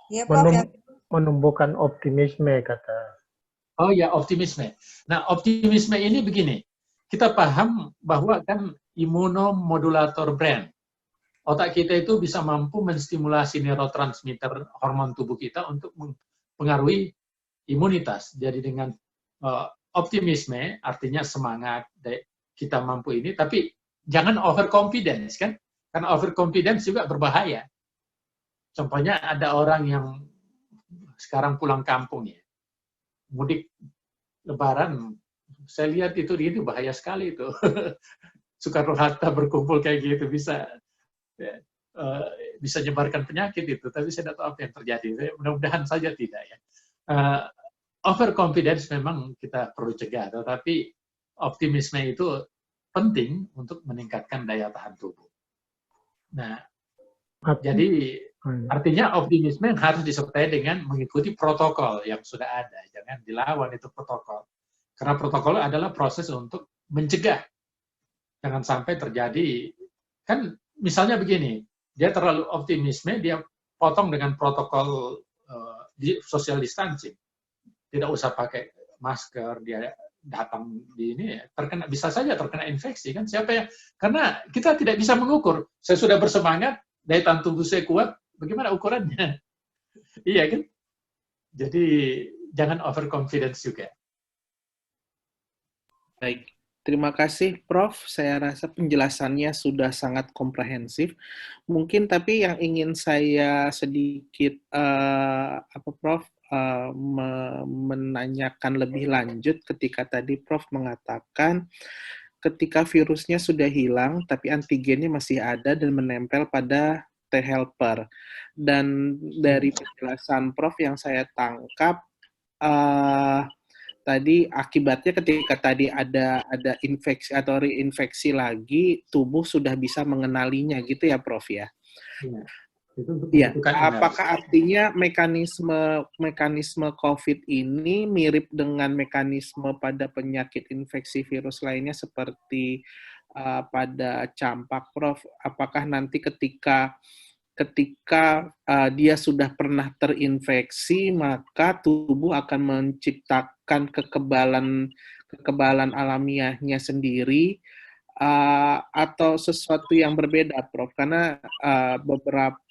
Iya, Prof. Ya. Menumbuhkan optimisme kata. Oh ya, optimisme. Nah, optimisme ini begini. Kita paham bahwa kan imunomodulator brain. Otak kita itu bisa mampu menstimulasi neurotransmitter hormon tubuh kita untuk mempengaruhi imunitas. Jadi dengan optimisme, artinya semangat, kita mampu ini, tapi jangan overconfidence kan? Karena overconfidence juga berbahaya. Contohnya ada orang yang sekarang pulang kampung ya, mudik Lebaran, saya lihat itu bahaya sekali itu. Soekarno-Hatta berkumpul kayak gitu bisa bisa nyebarkan penyakit itu, tapi saya tidak tahu apa yang terjadi. Mudah-mudahan saja tidak ya. Overconfidence memang kita perlu cegah, tetapi optimisme itu penting untuk meningkatkan daya tahan tubuh. Nah, jadi artinya optimisme harus disertai dengan mengikuti protokol yang sudah ada, jangan dilawan itu protokol. Karena protokol adalah proses untuk mencegah. Jangan sampai terjadi, kan misalnya begini, dia terlalu optimisme, dia potong dengan protokol social distancing. Tidak usah pakai masker, dia datang di ini, bisa saja terkena infeksi kan? Siapa yang? Karena kita tidak bisa mengukur. Saya sudah bersemangat, daya tahan tubuh saya kuat, bagaimana ukurannya? Iya kan? Jadi jangan overconfidence juga. Baik, terima kasih Prof. Saya rasa penjelasannya sudah sangat komprehensif. Mungkin tapi yang ingin saya sedikit Prof, menanyakan lebih lanjut ketika tadi Prof mengatakan ketika virusnya sudah hilang tapi antigennya masih ada dan menempel pada T helper. Dan dari penjelasan Prof yang saya tangkap tadi akibatnya ketika tadi ada infeksi atau reinfeksi lagi, tubuh sudah bisa mengenalinya gitu ya Prof ya? Iya. Apakah artinya mekanisme COVID ini mirip dengan mekanisme pada penyakit infeksi virus lainnya seperti pada campak Prof? Apakah nanti ketika dia sudah pernah terinfeksi, maka tubuh akan menciptakan kekebalan alamiahnya sendiri, atau sesuatu yang berbeda, Prof? Karena beberapa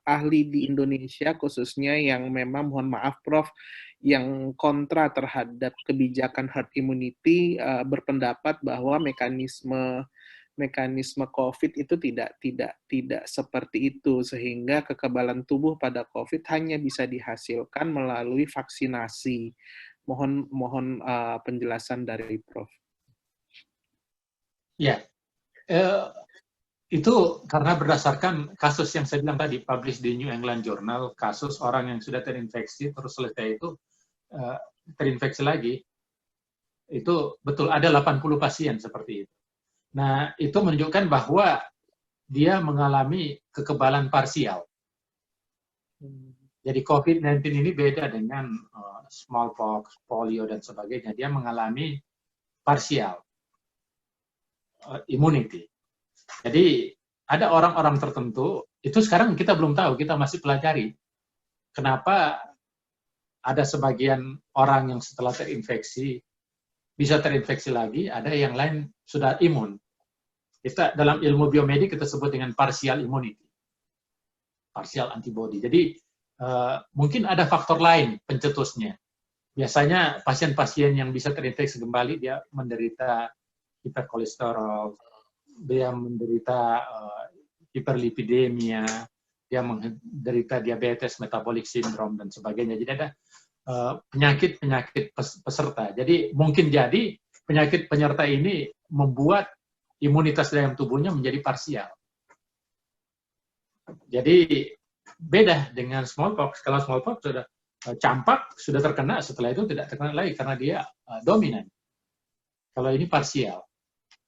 ahli di Indonesia, khususnya yang memang, mohon maaf, Prof, yang kontra terhadap kebijakan herd immunity, berpendapat bahwa mekanisme COVID itu tidak seperti itu, sehingga kekebalan tubuh pada COVID hanya bisa dihasilkan melalui vaksinasi. Mohon penjelasan dari Prof. Ya, itu karena berdasarkan kasus yang saya bilang tadi, publish di New England Journal, kasus orang yang sudah terinfeksi terus selesai itu terinfeksi lagi, itu betul ada 80 pasien seperti itu. Nah, itu menunjukkan bahwa dia mengalami kekebalan parsial. Jadi COVID-19 ini beda dengan smallpox, polio, dan sebagainya. Dia mengalami parsial immunity. Jadi ada orang-orang tertentu, itu sekarang kita belum tahu, kita masih pelajari. Kenapa ada sebagian orang yang setelah terinfeksi, bisa terinfeksi lagi, ada yang lain sudah imun. Kita dalam ilmu biomedik kita sebut dengan partial immunity, partial antibody. Jadi mungkin ada faktor lain pencetusnya. Biasanya pasien-pasien yang bisa terinfeksi kembali dia menderita hiperkolesterol, dia menderita hiperlipidemia, dia menderita diabetes, metabolic syndrome dan sebagainya. Jadi ada penyakit-penyakit peserta. Jadi mungkin jadi penyakit penyerta ini membuat imunitas dalam tubuhnya menjadi parsial. Jadi beda dengan smallpox. Kalau smallpox sudah campak, sudah terkena, setelah itu tidak terkena lagi karena dia dominan. Kalau ini parsial.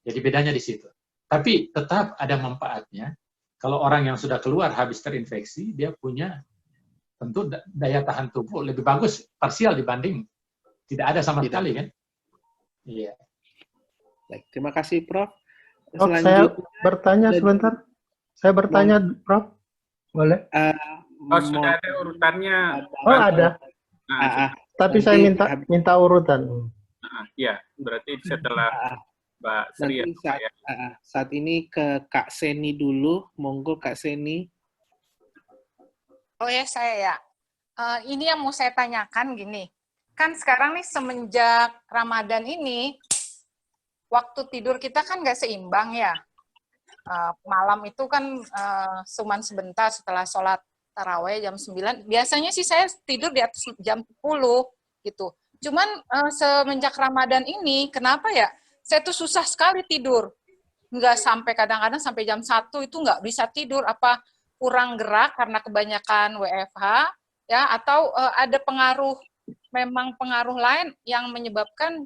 Jadi bedanya di situ. Tapi tetap ada manfaatnya. Kalau orang yang sudah keluar habis terinfeksi, dia punya tentu daya tahan tubuh lebih bagus parsial dibanding tidak ada sama sekali kan? Iya. Baik, terima kasih Prof. Prof, saya bertanya sebentar. Saya bertanya, Prof. Boleh? Oh, sudah ada urutannya. Oh, ada. Tapi saya minta urutan. Ya, berarti setelah Mbak Sri ya. Saat ini ke Kak Seni dulu. Monggo Kak Seni. Oh ya, saya ya. Ini yang mau saya tanyakan gini. Kan sekarang nih semenjak Ramadan ini, waktu tidur kita kan nggak seimbang ya. Malam itu kan cuman sebentar setelah sholat taraweh jam 9. Biasanya sih saya tidur di atas jam 10 gitu. Cuman semenjak Ramadan ini, kenapa ya? Saya tuh susah sekali tidur. Nggak sampai kadang-kadang sampai jam 1 itu nggak bisa tidur. Apa kurang gerak karena kebanyakan WFH, ya? Atau ada memang pengaruh lain yang menyebabkan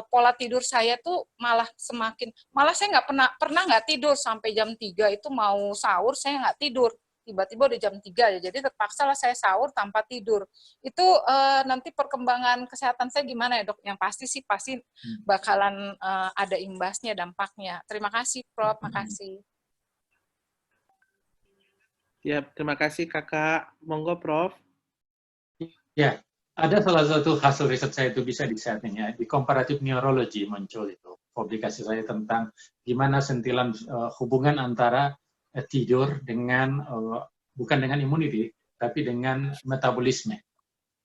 pola tidur saya tuh malah saya nggak pernah nggak tidur sampai jam 3 itu mau sahur saya nggak tidur, tiba-tiba udah jam 3 ya, jadi terpaksa lah saya sahur tanpa tidur. Itu nanti perkembangan kesehatan saya gimana ya dok? Yang pasti bakalan ada imbasnya, dampaknya. Terima kasih Prof, makasih. Ya, terima kasih Kakak. Monggo Prof. Ya, ada salah satu hasil riset saya itu bisa disetting ya, di Comparative Neurology muncul itu, publikasi saya tentang gimana sentilan hubungan antara tidur dengan, bukan dengan immunity, tapi dengan metabolisme.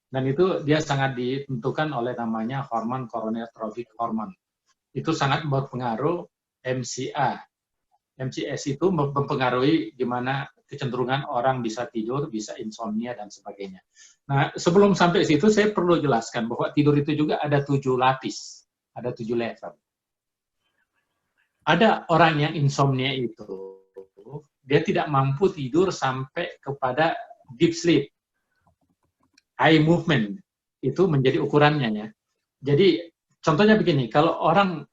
Dan itu dia sangat ditentukan oleh namanya hormon chronotropic hormone. Itu sangat berpengaruh MCA. MCS itu mempengaruhi gimana kecenderungan orang bisa tidur, bisa insomnia, dan sebagainya. Nah, sebelum sampai situ, saya perlu jelaskan bahwa tidur itu juga ada 7 lapis, ada 7 level. Ada orang yang insomnia itu, dia tidak mampu tidur sampai kepada deep sleep. Eye movement, itu menjadi ukurannya ya. Jadi, contohnya begini, kalau orang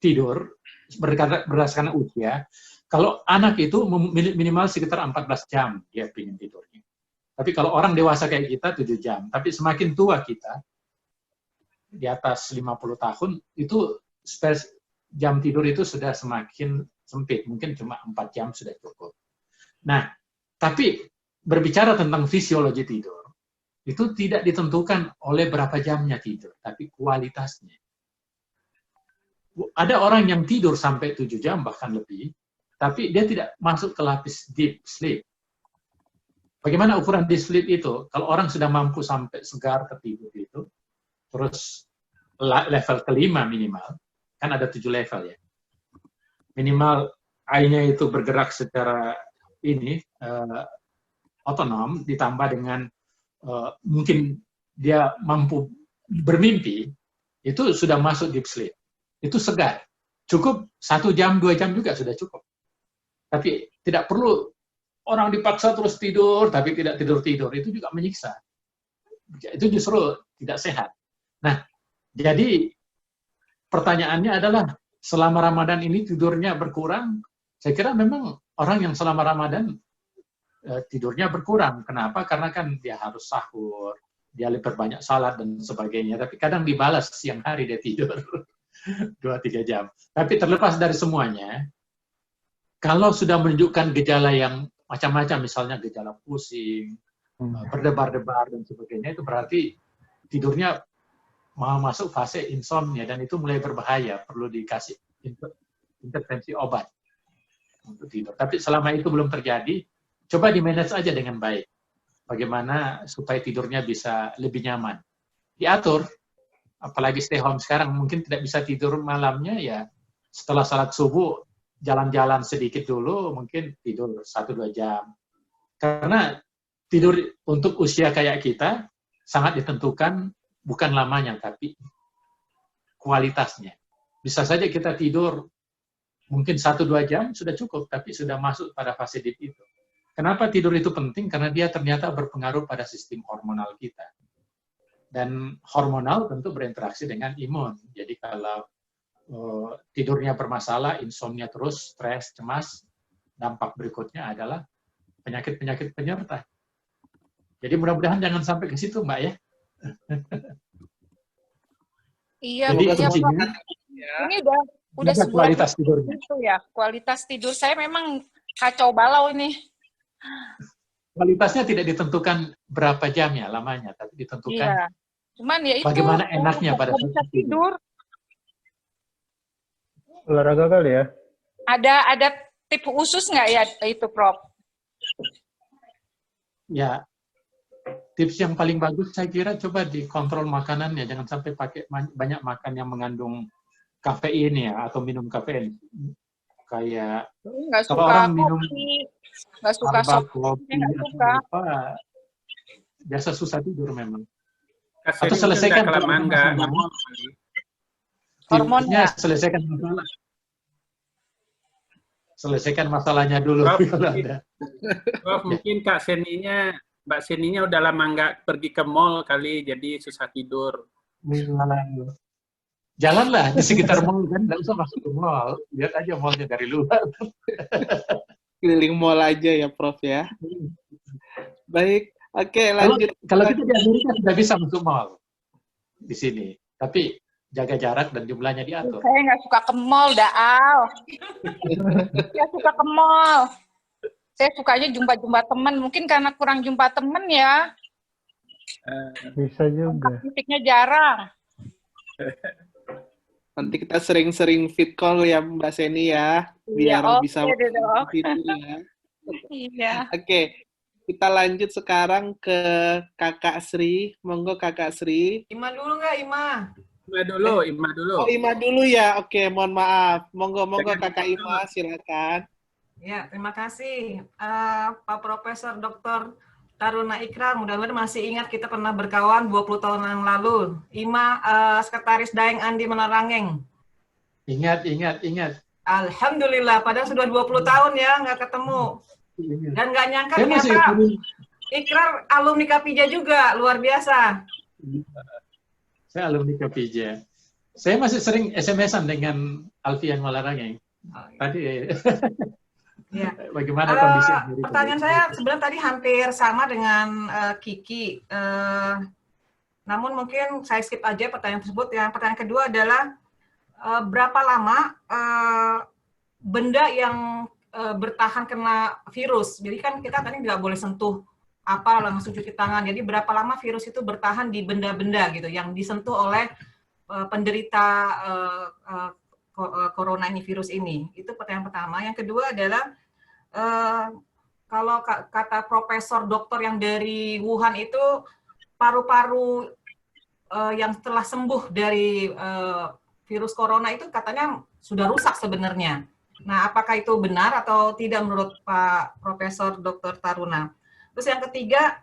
tidur, berdasarkan usia, kalau anak itu minimal sekitar 14 jam dia ingin tidurnya. Tapi kalau orang dewasa kayak kita 7 jam. Tapi semakin tua kita, di atas 50 tahun, itu jam tidur itu sudah semakin sempit. Mungkin cuma 4 jam sudah cukup. Nah, tapi berbicara tentang fisiologi tidur, itu tidak ditentukan oleh berapa jamnya tidur, tapi kualitasnya. Ada orang yang tidur sampai 7 jam, bahkan lebih, tapi dia tidak masuk ke lapis deep sleep. Bagaimana ukuran deep sleep itu? Kalau orang sudah mampu sampai segar tertidur itu, terus level kelima minimal, kan ada 7 level ya. Minimal eye-nya itu bergerak secara otonom, ditambah dengan mungkin dia mampu bermimpi, itu sudah masuk deep sleep. Itu segar. Cukup 1 jam, 2 jam juga sudah cukup. Tapi tidak perlu orang dipaksa terus tidur, tapi tidak tidur-tidur. Itu juga menyiksa. Itu justru tidak sehat. Nah, jadi pertanyaannya adalah, selama Ramadan ini tidurnya berkurang? Saya kira memang orang yang selama Ramadan tidurnya berkurang. Kenapa? Karena kan dia harus sahur, dia banyak salat dan sebagainya. Tapi kadang dibalas siang hari dia tidur 2-3 jam. Tapi terlepas dari semuanya, kalau sudah menunjukkan gejala yang macam-macam, misalnya gejala pusing, berdebar-debar dan sebagainya, itu berarti tidurnya mau masuk fase insomnia, dan itu mulai berbahaya, perlu dikasih intervensi obat untuk tidur. Tapi selama itu belum terjadi, coba di-manage aja dengan baik. Bagaimana supaya tidurnya bisa lebih nyaman. Diatur, apalagi stay home sekarang, mungkin tidak bisa tidur malamnya, ya setelah salat subuh, jalan-jalan sedikit dulu, mungkin tidur 1-2 jam. Karena tidur untuk usia kayak kita, sangat ditentukan bukan lamanya, tapi kualitasnya. Bisa saja kita tidur mungkin 1-2 jam sudah cukup, tapi sudah masuk pada fase deep itu. Kenapa tidur itu penting? Karena dia ternyata berpengaruh pada sistem hormonal kita. Dan hormonal tentu berinteraksi dengan imun. Jadi kalau tidurnya bermasalah, insomnia terus, stres, cemas, dampak berikutnya adalah penyakit-penyakit penyerta. Jadi mudah-mudahan jangan sampai ke situ, Mbak ya. Iya, jadi ini udah sebulan kualitas tidurnya. Itu ya, kualitas tidur saya memang kacau balau ini. kualitasnya tidak ditentukan berapa jamnya lamanya, tapi ditentukan Iya. Cuman ya itu bagaimana enaknya pada nggak bisa saat tidur. Olahraga kali ya. Ada tip khusus nggak ya itu, Prof? Ya, tips yang paling bagus saya kira coba dikontrol makanannya, jangan sampai pakai banyak makan yang mengandung kafein ya, atau minum kafein. Kayak Nggak kalau suka orang minum kopi, nggak suka kopi, nggak suka. apa, biasa susah tidur memang. Kafein Atau selesaikan kalau kalau nggak masalah. Hormonnya. Selesaikan masalah. Selesaikan masalahnya dulu. Prof, Kalau ada. Prof, mungkin Mbak Seninya udah lama nggak pergi ke mall kali, jadi susah tidur. Jalanlah di sekitar mall kan, nggak usah masuk ke mall. Lihat aja mallnya dari luar. Keliling mall aja ya, Prof ya. Baik, oke lanjut. Kalau kita di Amerika sudah bisa masuk mall di sini, tapi jaga jarak dan jumlahnya diatur. Saya nggak suka ke mall, Daal. Nggak suka ke mall. Saya sukanya jumpa-jumpa teman. Mungkin karena kurang jumpa teman ya. Bisa juga. Titiknya jarang. Nanti kita sering-sering fit call ya Mbak Seni ya, biar Iya, bisa oke deh, Dok. tidur ya. Iya. Oke, kita lanjut sekarang ke Kakak Sri. Monggo Kakak Sri. Ima dulu nggak, Ima? Ima dulu. Oh, Ima dulu ya. Oke, mohon maaf. Monggo Kakak Ima, silakan. Ya, terima kasih Pak Profesor Dr. Taruna Ikrar. Mudah-mudahan masih ingat kita pernah berkawan 20 tahun yang lalu. Ima, Sekretaris Daeng Andi Menerangeng. Ingat. Alhamdulillah, padahal sudah 20 tahun ya nggak ketemu. Dan nggak nyangka ternyata Ikrar alumni Kapija juga, luar biasa. Saya alumni Kapija. Saya masih sering SMS-an dengan Alfian Malarangeng. Tadi Ya. bagaimana kondisi Amerika? Pertanyaan saya sebenarnya tadi hampir sama dengan Kiki. Namun mungkin saya skip aja pertanyaan tersebut. Yang pertanyaan kedua adalah berapa lama benda yang bertahan kena virus? Jadi kan kita tadi nggak boleh sentuh apa langsung cuci tangan. Jadi berapa lama virus itu bertahan di benda-benda gitu yang disentuh oleh penderita corona ini, virus ini. Itu pertanyaan pertama. Yang kedua adalah kalau kata profesor dokter yang dari Wuhan itu paru-paru yang telah sembuh dari virus corona itu katanya sudah rusak sebenarnya. Nah, apakah itu benar atau tidak menurut Pak Profesor Dr. Taruna? Terus yang ketiga,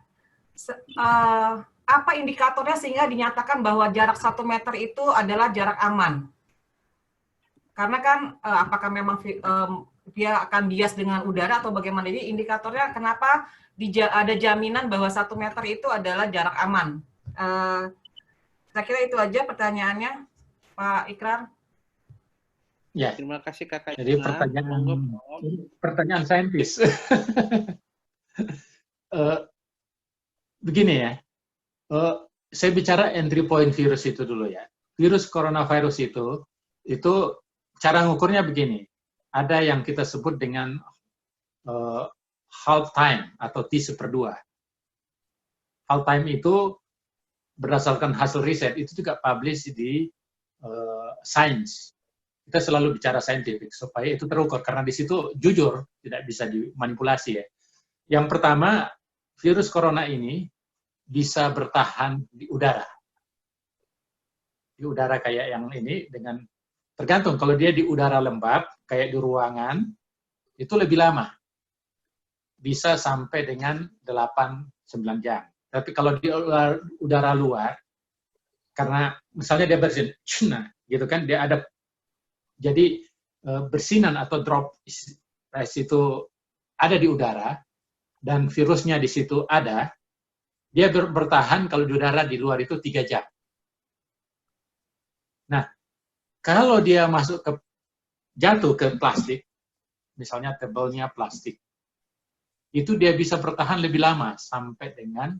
apa indikatornya sehingga dinyatakan bahwa jarak 1 meter itu adalah jarak aman? Karena kan apakah memang dia akan bias dengan udara atau bagaimana? Jadi indikatornya kenapa ada jaminan bahwa 1 meter itu adalah jarak aman? Saya kira itu aja pertanyaannya, Pak Ikrar. Ya. Terima kasih Kakak. Jadi pertanyaan saintis. Begini ya, saya bicara entry point virus itu dulu ya. Virus coronavirus itu cara ngukurnya begini. Ada yang kita sebut dengan half time atau T/2. Half time itu berdasarkan hasil riset itu juga publish di Science. Kita selalu bicara saintifik supaya itu terukur karena di situ jujur, tidak bisa dimanipulasi ya. Yang pertama, virus corona ini bisa bertahan di udara. Di udara kayak yang ini dengan tergantung kalau dia di udara lembab kayak di ruangan itu lebih lama. Bisa sampai dengan 8-9 jam. Tapi kalau di udara luar karena misalnya dia bersin, gitu kan dia ada jadi bersinan atau drop itu ada di udara dan virusnya di situ ada, dia bertahan kalau di udara di luar itu 3 jam. Nah, kalau dia jatuh ke plastik, misalnya tebalnya plastik, itu dia bisa bertahan lebih lama sampai dengan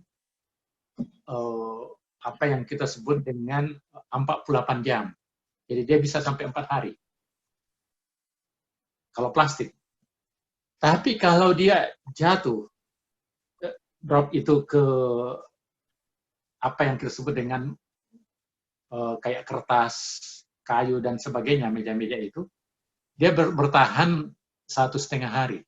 apa yang kita sebut dengan 48 jam. Jadi dia bisa sampai 4 hari. Kalau plastik. Tapi kalau dia jatuh, drop itu ke apa yang kita sebut dengan kayak kertas, kayu, dan sebagainya, meja-meja itu, dia bertahan 1,5 hari.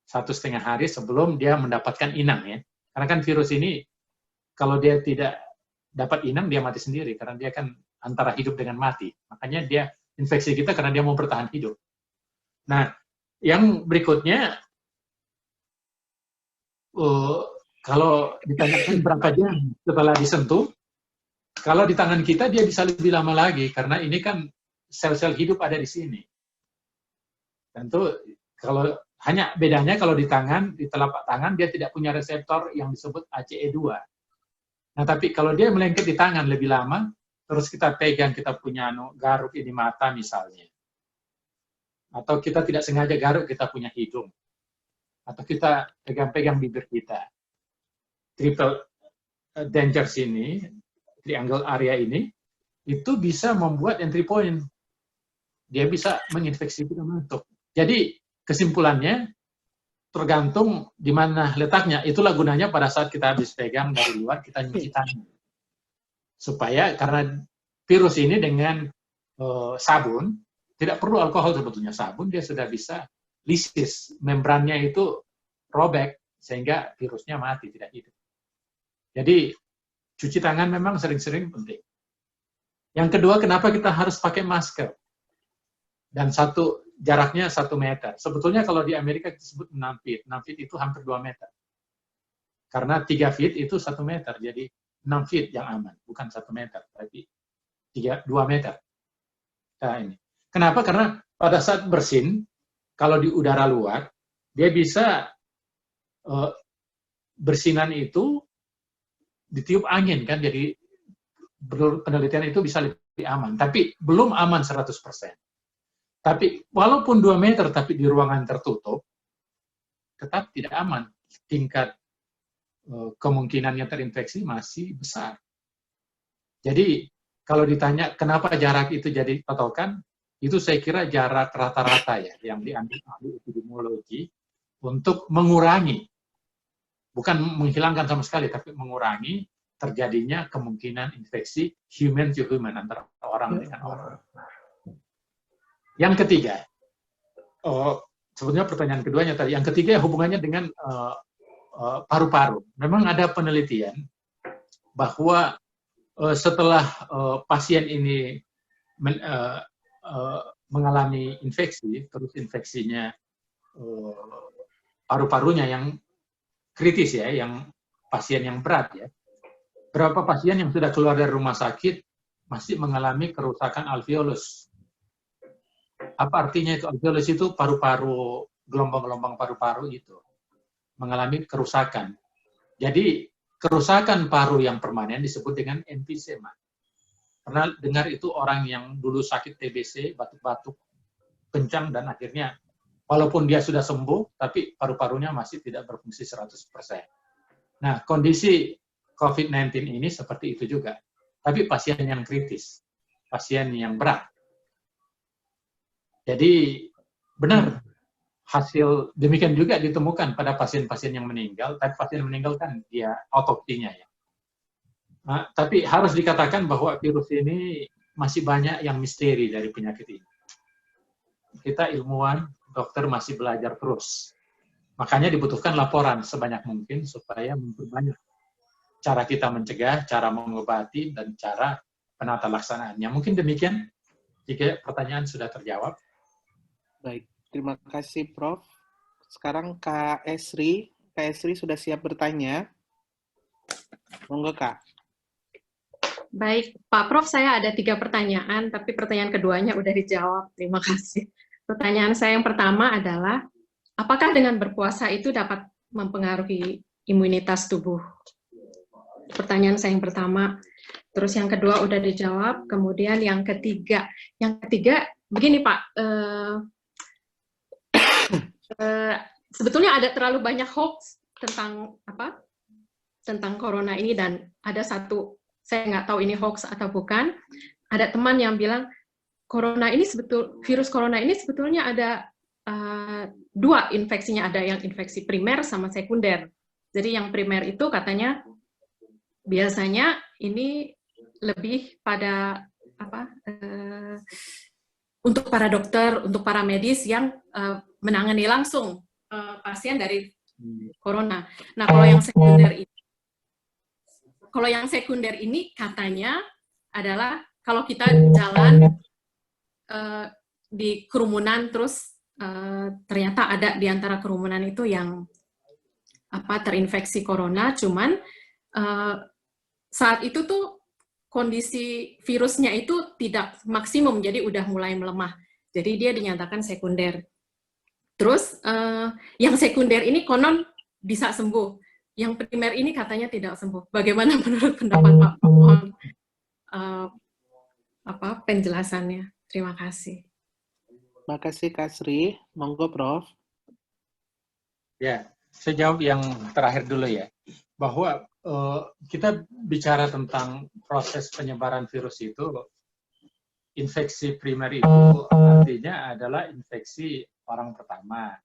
1,5 hari sebelum dia mendapatkan inang ya. Karena kan virus ini kalau dia tidak dapat inang dia mati sendiri karena dia kan antara hidup dengan mati. Makanya dia infeksi kita karena dia mau bertahan hidup. Nah, yang berikutnya kalau ditanyakan berapa jam setelah disentuh, kalau di tangan kita dia bisa lebih lama lagi karena ini kan sel-sel hidup ada di sini. Tentu kalau hanya bedanya kalau di tangan, di telapak tangan, dia tidak punya reseptor yang disebut ACE2. Nah, tapi kalau dia melengket di tangan lebih lama, terus kita pegang, kita punya garuk ini mata misalnya. Atau kita tidak sengaja garuk, kita punya hidung. Atau kita pegang-pegang bibir kita. Triple danger sini, triangle area ini, itu bisa membuat entry point. Dia bisa menginfeksi kita masuk. Jadi, kesimpulannya, tergantung di mana letaknya. Itulah gunanya pada saat kita habis pegang dari luar, kita nyuci tangan. Supaya, karena virus ini dengan sabun, tidak perlu alkohol sebetulnya. Sabun dia sudah bisa lisis. Membrannya itu robek, sehingga virusnya mati, tidak hidup. Jadi, cuci tangan memang sering-sering penting. Yang kedua, kenapa kita harus pakai masker? Dan jaraknya 1 meter. Sebetulnya kalau di Amerika disebut 6 feet. 6 feet itu hampir 2 meter. Karena 3 feet itu 1 meter. Jadi 6 feet yang aman. Bukan 1 meter. Tapi 2 meter. Nah, ini. Kenapa? Karena pada saat bersin, kalau di udara luar, dia bisa bersinan itu ditiup angin. Kan? Jadi penelitian itu bisa lebih aman. Tapi belum aman 100%. Tapi walaupun 2 meter tapi di ruangan tertutup, tetap tidak aman. Tingkat kemungkinannya terinfeksi masih besar. Jadi kalau ditanya kenapa jarak itu jadi patokan, itu saya kira jarak rata-rata ya yang diambil ahli epidemiologi untuk mengurangi, bukan menghilangkan sama sekali, tapi mengurangi terjadinya kemungkinan infeksi human to human antara orang dengan orang. Yang ketiga, sebetulnya pertanyaan keduanya tadi, yang ketiga hubungannya dengan paru-paru. Memang ada penelitian bahwa setelah pasien ini mengalami infeksi, terus infeksinya paru-parunya yang kritis ya, yang pasien yang berat ya. Berapa pasien yang sudah keluar dari rumah sakit masih mengalami kerusakan alveolus. Apa artinya itu? Alveolus itu paru-paru, gelombang-gelombang paru-paru itu mengalami kerusakan. Jadi kerusakan paru yang permanen disebut dengan emfisema. Pernah dengar itu orang yang dulu sakit TBC, batuk-batuk kencang dan akhirnya walaupun dia sudah sembuh, tapi paru-parunya masih tidak berfungsi 100%. Nah, kondisi COVID-19 ini seperti itu juga. Tapi pasien yang kritis, pasien yang berat. Jadi benar hasil demikian juga ditemukan pada pasien-pasien yang meninggal, tapi pasien yang meninggal kan dia otopsinya ya. Nah, tapi harus dikatakan bahwa virus ini masih banyak yang misteri dari penyakit ini. Kita ilmuwan, dokter masih belajar terus. Makanya dibutuhkan laporan sebanyak mungkin supaya memperbanyak cara kita mencegah, cara mengobati, dan cara penata laksanaannya. Mungkin demikian, jika pertanyaan sudah terjawab. Baik, terima kasih Prof. Sekarang Kak Esri. Kak Esri sudah siap bertanya. Monggo Kak. Baik, Pak Prof, saya ada 3 pertanyaan, tapi pertanyaan keduanya udah dijawab. Terima kasih. Pertanyaan saya yang pertama adalah, apakah dengan berpuasa itu dapat mempengaruhi imunitas tubuh? Pertanyaan saya yang pertama. Terus yang kedua udah dijawab. Kemudian yang ketiga begini Pak, sebetulnya ada terlalu banyak hoax tentang corona ini, dan ada satu, saya nggak tahu ini hoax atau bukan. Ada teman yang bilang virus corona ini sebetulnya ada dua infeksinya, ada yang infeksi primer sama sekunder. Jadi yang primer itu katanya biasanya ini lebih pada untuk para dokter, untuk para medis yang menangani langsung pasien dari corona. Nah, kalau yang sekunder ini katanya adalah kalau kita jalan di kerumunan terus ternyata ada di antara kerumunan itu yang terinfeksi corona, cuman saat itu tuh kondisi virusnya itu tidak maksimum, jadi udah mulai melemah. Jadi dia dinyatakan sekunder. Terus yang sekunder ini konon bisa sembuh. Yang primer ini katanya tidak sembuh. Bagaimana menurut pendapat Pak? Mohon penjelasannya. Terima kasih. Terima kasih Kak Sri. Monggo Prof. Ya, saya jawab yang terakhir dulu ya. Bahwa kita bicara tentang proses penyebaran virus itu, infeksi primer itu artinya adalah infeksi orang pertama.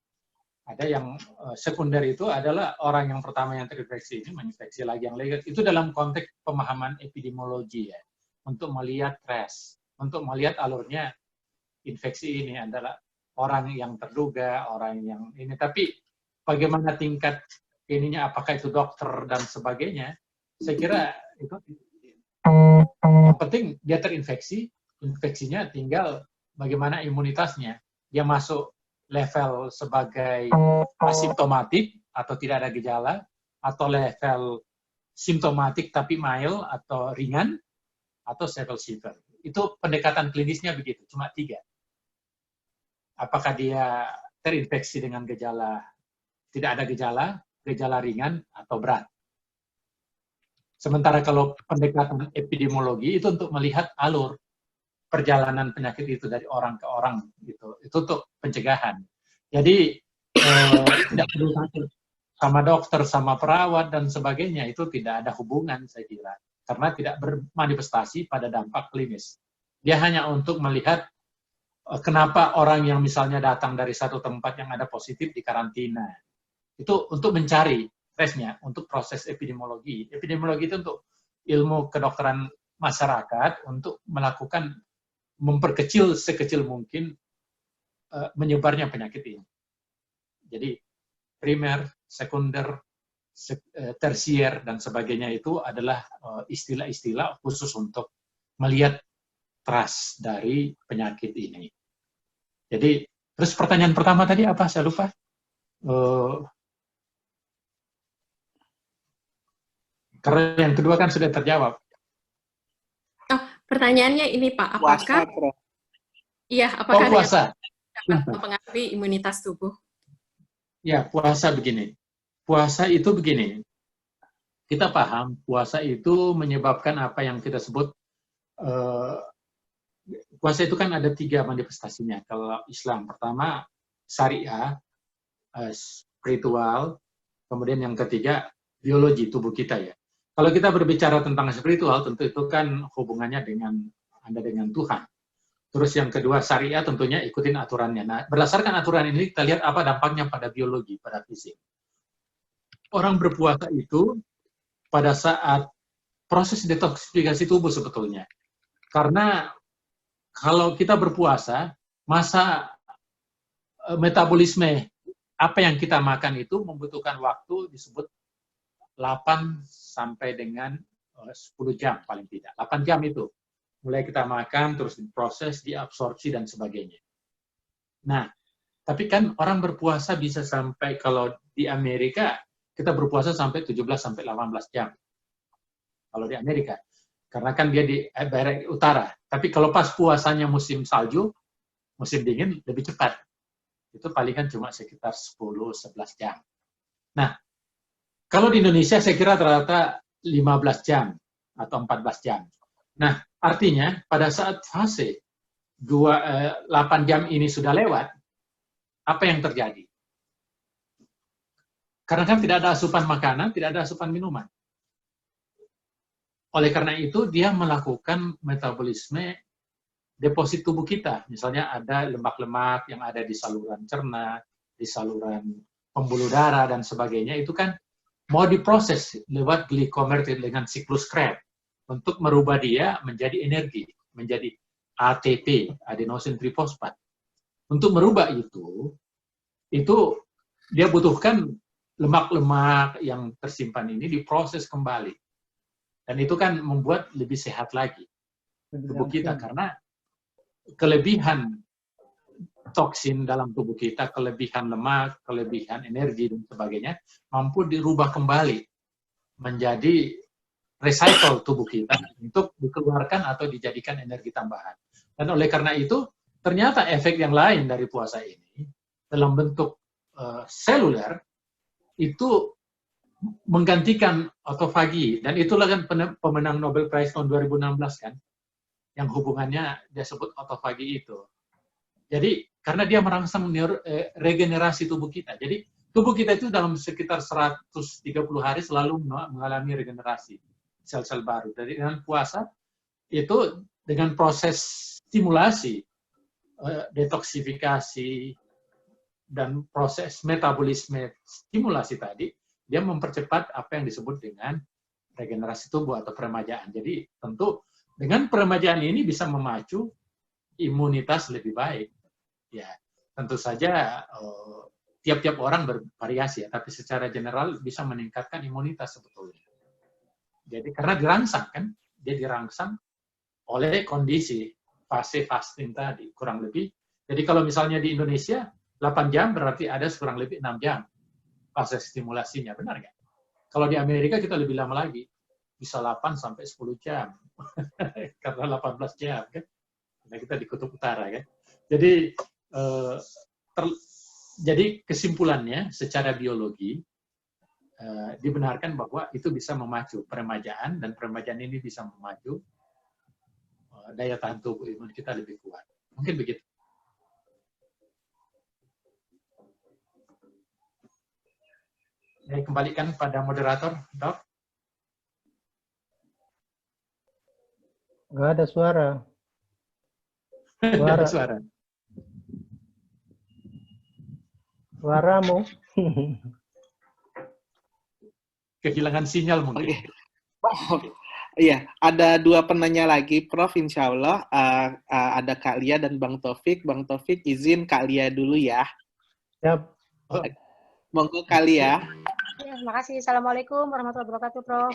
Ada yang sekunder itu adalah orang yang pertama yang terinfeksi ini menginfeksi lagi yang lain. Itu dalam konteks pemahaman epidemiologi ya, untuk melihat trace, untuk melihat alurnya infeksi ini adalah orang yang terduga, orang yang ini. Tapi bagaimana tingkat ininya, apakah itu dokter dan sebagainya, saya kira itu yang penting dia terinfeksi, infeksinya tinggal bagaimana imunitasnya. Dia masuk level sebagai asimptomatik atau tidak ada gejala, atau level simptomatik tapi mild atau ringan, atau severe. Itu pendekatan klinisnya begitu, cuma 3. Apakah dia terinfeksi dengan gejala, tidak ada gejala, gejala ringan atau berat. Sementara kalau pendekatan epidemiologi itu untuk melihat alur perjalanan penyakit itu dari orang ke orang gitu. Itu untuk pencegahan. Jadi tidak perlu takut sama dokter, sama perawat dan sebagainya, itu tidak ada hubungan saya kira. Karena tidak bermanifestasi pada dampak klinis. Dia hanya untuk melihat kenapa orang yang misalnya datang dari satu tempat yang ada positif di karantina. Itu untuk mencari trace-nya, untuk proses epidemiologi. Epidemiologi itu untuk ilmu kedokteran masyarakat untuk melakukan, memperkecil sekecil mungkin menyebarnya penyakit ini. Jadi primer, sekunder, tersier, dan sebagainya itu adalah istilah-istilah khusus untuk melihat trace dari penyakit ini. Jadi, terus pertanyaan pertama tadi apa? Saya lupa. Karena yang kedua kan sudah terjawab. Oh, pertanyaannya ini Pak, apakah apakah puasa dapat mempengaruhi imunitas tubuh? Ya, puasa begini. Puasa itu begini. Kita paham puasa itu menyebabkan apa yang kita sebut puasa itu kan ada 3 manifestasinya. Kalau Islam pertama syariah, spiritual, kemudian yang ketiga biologi tubuh kita ya. Kalau kita berbicara tentang spiritual, tentu itu kan hubungannya dengan Anda dengan Tuhan. Terus yang kedua, syariah tentunya ikutin aturannya. Nah, berdasarkan aturan ini, kita lihat apa dampaknya pada biologi, pada fisik. Orang berpuasa itu pada saat proses detoksifikasi tubuh sebetulnya. Karena kalau kita berpuasa, masa metabolisme apa yang kita makan itu membutuhkan waktu disebut 8 sampai dengan 10 jam paling tidak. 8 jam itu. Mulai kita makan, terus diproses, diabsorpsi, dan sebagainya. Nah, tapi kan orang berpuasa bisa sampai, kalau di Amerika, kita berpuasa sampai 17 sampai 18 jam. Kalau di Amerika. Karena kan dia di daerah utara. Tapi kalau pas puasanya musim salju, musim dingin, lebih cepat. Itu palingan cuma sekitar 10-11 jam. Nah, kalau di Indonesia saya kira rata-rata 15 jam atau 14 jam. Nah, artinya pada saat fase 8 jam ini sudah lewat, apa yang terjadi? Karena kan tidak ada asupan makanan, tidak ada asupan minuman. Oleh karena itu, dia melakukan metabolisme deposit tubuh kita. Misalnya ada lemak-lemak yang ada di saluran cerna, di saluran pembuluh darah, dan sebagainya, itu kan mau diproses lewat glycometric dengan siklus Krebs untuk merubah dia menjadi energi, menjadi ATP, adenosine triphosphate. Untuk merubah itu dia butuhkan lemak-lemak yang tersimpan ini diproses kembali. Dan itu kan membuat lebih sehat lagi tubuh kita, karena kelebihan toksin dalam tubuh kita, kelebihan lemak, kelebihan energi, dan sebagainya, mampu dirubah kembali menjadi recycle tubuh kita untuk dikeluarkan atau dijadikan energi tambahan. Dan oleh karena itu, ternyata efek yang lain dari puasa ini, dalam bentuk seluler, itu menggantikan autofagi. Dan itulah kan pemenang Nobel Prize tahun 2016 kan, yang hubungannya dia sebut autofagi itu. Jadi, karena dia merangsang regenerasi tubuh kita. Jadi, tubuh kita itu dalam sekitar 130 hari selalu mengalami regenerasi sel-sel baru. Jadi, dengan puasa, itu dengan proses stimulasi, detoksifikasi, dan proses metabolisme stimulasi tadi, dia mempercepat apa yang disebut dengan regenerasi tubuh atau peremajaan. Jadi, tentu dengan peremajaan ini bisa memacu imunitas lebih baik. Ya, tentu saja tiap-tiap orang bervariasi, ya, tapi secara general bisa meningkatkan imunitas sebetulnya. Jadi karena dirangsang kan, dia dirangsang oleh kondisi fase fasting tadi kurang lebih. Jadi kalau misalnya di Indonesia 8 jam berarti ada kurang lebih 6 jam fase stimulasinya, benar nggak? Kalau di Amerika kita lebih lama lagi, bisa 8 sampai 10 jam. Karena 18 jam kan. Karena kita di kutub utara kan. Jadi jadi kesimpulannya secara biologi dibenarkan bahwa itu bisa memacu peremajaan, dan peremajaan ini bisa memacu daya tahan tubuh imun kita lebih kuat. Mungkin begitu. Saya kembalikan pada moderator, Dok. Nggak ada suara. Nggak ada suara. Suaramu. Kehilangan sinyal mungkin. Iya, ada 2 penanya lagi, Prof. Insya Allah. Ada Kak Lia dan Bang Taufik. Bang Taufik, izin Kak Lia dulu ya. Siap. Monggo Kak Lia. Ya, terima kasih. Assalamualaikum warahmatullahi wabarakatuh, Prof.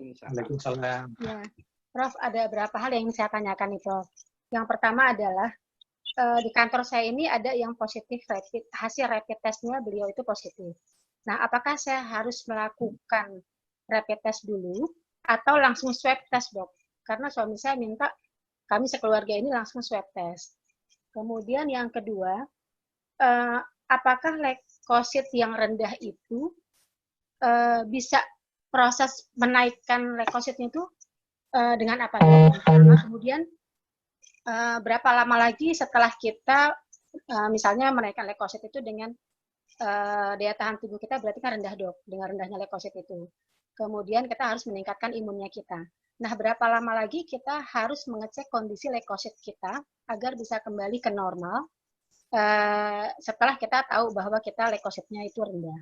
Waalaikumsalam. Ya, Prof, ada beberapa hal yang ingin saya tanyakan nih, Prof. Yang pertama adalah, di kantor saya ini ada yang positif hasil rapid testnya beliau itu positif. Nah, apakah saya harus melakukan rapid test dulu atau langsung swab test, Dok? Karena suami saya minta kami sekeluarga ini langsung swab test. Kemudian yang kedua, apakah leukosit yang rendah itu bisa proses menaikkan leukositnya itu dengan apa? Nah, kemudian berapa lama lagi setelah kita misalnya menaikkan leukosit itu dengan daya tahan tubuh kita berarti kan rendah, Dok, dengan rendahnya leukosit itu. Kemudian kita harus meningkatkan imunnya kita. Nah, berapa lama lagi kita harus mengecek kondisi leukosit kita agar bisa kembali ke normal setelah kita tahu bahwa kita leukositnya itu rendah.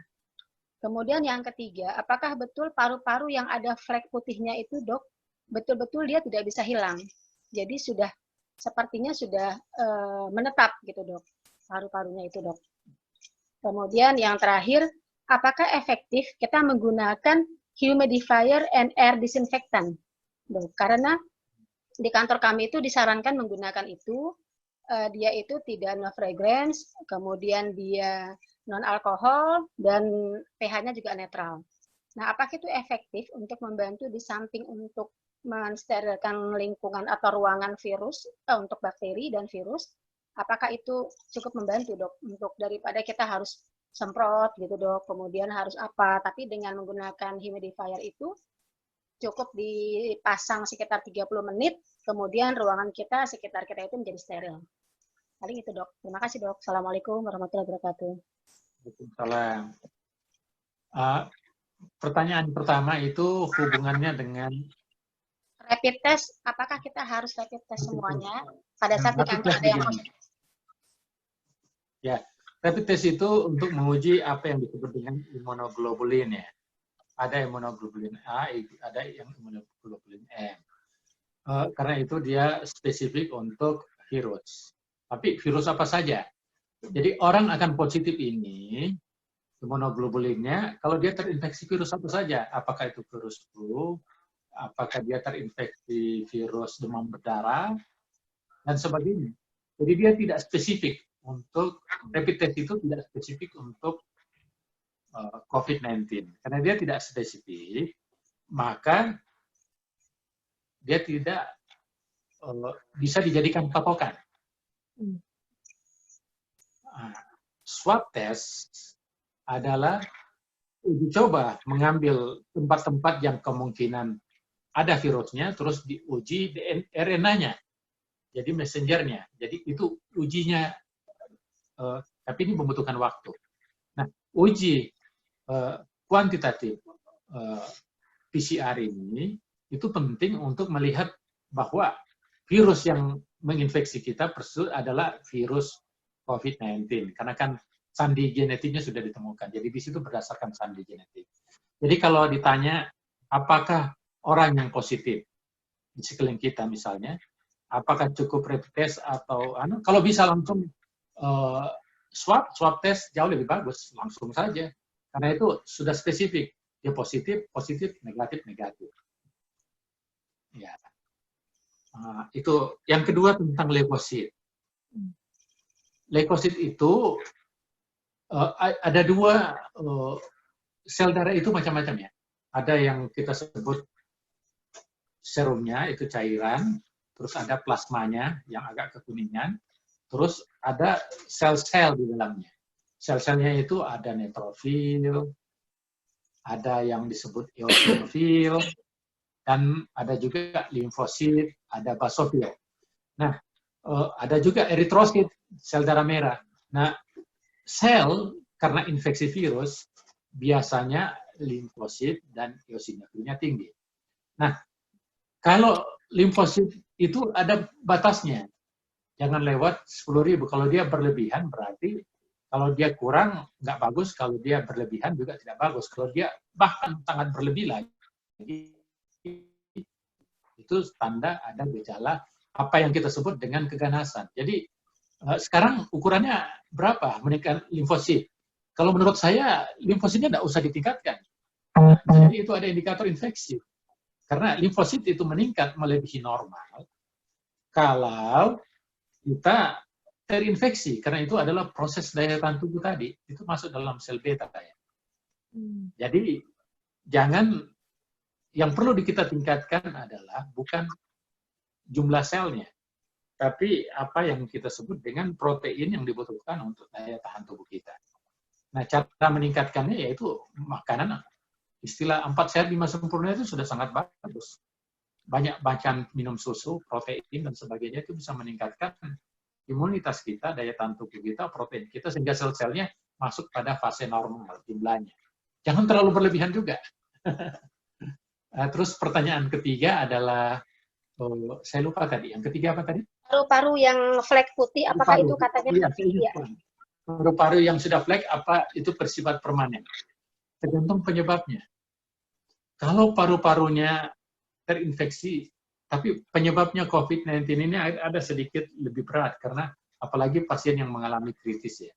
Kemudian yang ketiga, apakah betul paru-paru yang ada flek putihnya itu, Dok, betul-betul dia tidak bisa hilang? Jadi sepertinya sudah menetap gitu, Dok, paru-parunya itu, Dok. Kemudian yang terakhir, apakah efektif kita menggunakan humidifier and air disinfectant, Dok? Karena di kantor kami itu disarankan menggunakan itu, dia itu tidak no fragrance, kemudian dia non alkohol dan pH-nya juga netral. Nah, apakah itu efektif untuk membantu di samping untuk mensterilkan lingkungan atau ruangan virus untuk bakteri dan virus? Apakah itu cukup membantu, Dok, untuk daripada kita harus semprot gitu, Dok, kemudian harus apa? Tapi dengan menggunakan humidifier itu cukup dipasang sekitar 30 menit, kemudian ruangan kita, sekitar kita itu menjadi steril. Paling itu, Dok. Terima kasih, Dok. Assalamualaikum warahmatullahi wabarakatuh. Waalaikumsalam. Pertanyaan pertama itu hubungannya dengan rapid test, apakah kita harus rapid test semuanya pada saat di kantor ada yang positif? Ya, rapid test itu untuk menguji apa yang disebut dengan imunoglobulin ya. Ada imunoglobulin A, ada yang imunoglobulin M. Karena itu dia spesifik untuk virus. Tapi virus apa saja? Jadi orang akan positif ini, imunoglobulinnya, kalau dia terinfeksi virus apa saja. Apakah itu virus flu, apakah dia terinfeksi virus demam berdarah, dan sebagainya. Jadi dia tidak spesifik untuk, rapid test itu tidak spesifik untuk COVID-19. Karena dia tidak spesifik, maka dia tidak bisa dijadikan patokan. Swab test adalah uji coba mengambil tempat-tempat yang kemungkinan ada virusnya, terus diuji RNA-nya, jadi messengernya. Jadi itu ujinya, tapi ini membutuhkan waktu. Nah, uji kuantitatif PCR ini itu penting untuk melihat bahwa virus yang menginfeksi kita adalah virus COVID-19, karena kan sandi genetiknya sudah ditemukan. Jadi di situ berdasarkan sandi genetik. Jadi kalau ditanya apakah orang yang positif di sekeliling kita misalnya, apakah cukup rapid test atau kalau bisa langsung swab test jauh lebih bagus, langsung saja. Karena itu sudah spesifik, dia positif, negatif. Ya. Itu yang kedua tentang leukosit. Leukosit itu ada dua, sel darah itu macam-macam ya. Ada yang kita sebut serumnya, itu cairan, terus ada plasmanya yang agak kekuningan, terus ada sel-sel di dalamnya. Sel-selnya itu ada neutrofil, ada yang disebut eosinofil, dan ada juga limfosit, ada basofil. Nah, ada juga eritrosit, sel darah merah. Nah, sel karena infeksi virus biasanya limfosit dan eosinofilnya tinggi. Nah, kalau limfosit itu ada batasnya. Jangan lewat 10.000. Kalau dia berlebihan berarti, kalau dia kurang nggak bagus, kalau dia berlebihan juga tidak bagus. Kalau dia bahkan sangat berlebih lagi, itu tanda ada gejala apa yang kita sebut dengan keganasan. Jadi sekarang ukurannya berapa meningkat limfosit? Kalau menurut saya limfositnya tidak usah ditingkatkan. Jadi itu ada indikator infeksi. Karena limfosit itu meningkat melebihi normal kalau kita terinfeksi. Karena itu adalah proses daya tahan tubuh tadi. Itu masuk dalam sel beta ya. Jadi jangan, yang perlu kita tingkatkan adalah bukan jumlah selnya, tapi apa yang kita sebut dengan protein yang dibutuhkan untuk daya tahan tubuh kita. Nah, cara meningkatkannya yaitu makanan, istilah 4 sehat 5 sempurna itu sudah sangat bagus. Banyak minum susu, protein, dan sebagainya itu bisa meningkatkan imunitas kita, daya tahan tubuh kita, protein kita, sehingga sel-selnya masuk pada fase normal jumlahnya. Jangan terlalu berlebihan juga. Terus pertanyaan ketiga adalah, saya lupa tadi. Yang ketiga apa tadi? Paru-paru yang flek putih, apakah itu katanya? Iya. Paru-paru yang sudah flek, apa itu bersifat permanen? Tergantung penyebabnya. Kalau paru-parunya terinfeksi, tapi penyebabnya COVID-19 ini ada sedikit lebih berat, karena apalagi pasien yang mengalami kritis ya.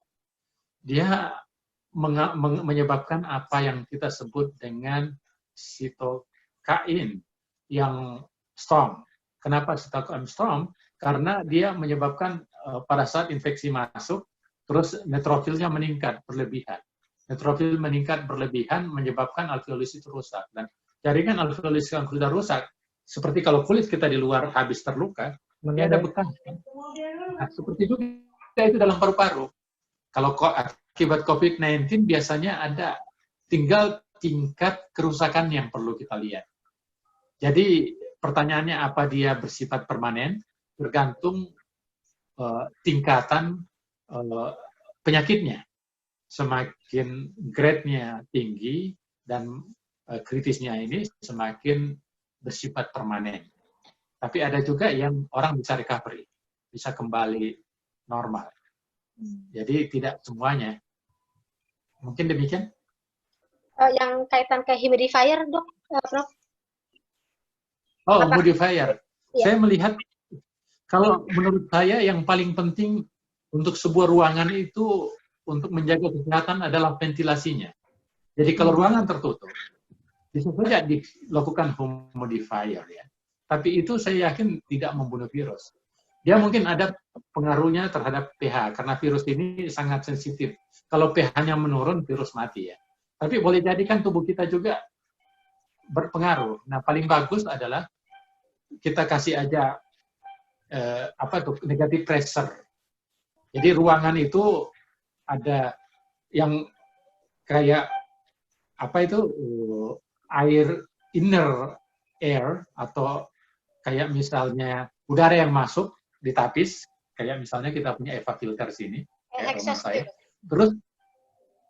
Dia menyebabkan apa yang kita sebut dengan sitokain yang strong. Kenapa sitokain strong? Karena dia menyebabkan pada saat infeksi masuk, terus neutrofilnya meningkat berlebihan. Neutrofil meningkat berlebihan menyebabkan alveolus itu rusak. Dan jaringan alveolus yang sudah rusak, seperti kalau kulit kita di luar habis terluka, dia ada bekas. Nah, seperti juga itu dalam paru-paru. Kalau akibat COVID-19 biasanya ada tinggal tingkat kerusakan yang perlu kita lihat. Jadi pertanyaannya apa dia bersifat permanen? Tergantung tingkatan penyakitnya. Semakin grade-nya tinggi dan kritisnya ini semakin bersifat permanen. Tapi ada juga yang orang bisa recovery, bisa kembali normal. Jadi tidak semuanya. Mungkin demikian? Yang kaitan ke humidifier, Dok, Prof? Oh, humidifier. Ya. Saya melihat, kalau menurut saya yang paling penting untuk sebuah ruangan itu untuk menjaga kesehatan adalah ventilasinya. Jadi kalau ruangan tertutup, bisa saja dilakukan humidifier ya. Tapi itu saya yakin tidak membunuh virus. Dia mungkin ada pengaruhnya terhadap pH, karena virus ini sangat sensitif. Kalau pH-nya menurun, virus mati ya. Tapi boleh jadikan tubuh kita juga berpengaruh. Nah, paling bagus adalah kita kasih aja negative pressure. Jadi ruangan itu ada yang kayak air, inner air, atau kayak misalnya udara yang masuk ditapis, kayak misalnya kita punya EVA filter sini, kayak rumah saya. Terus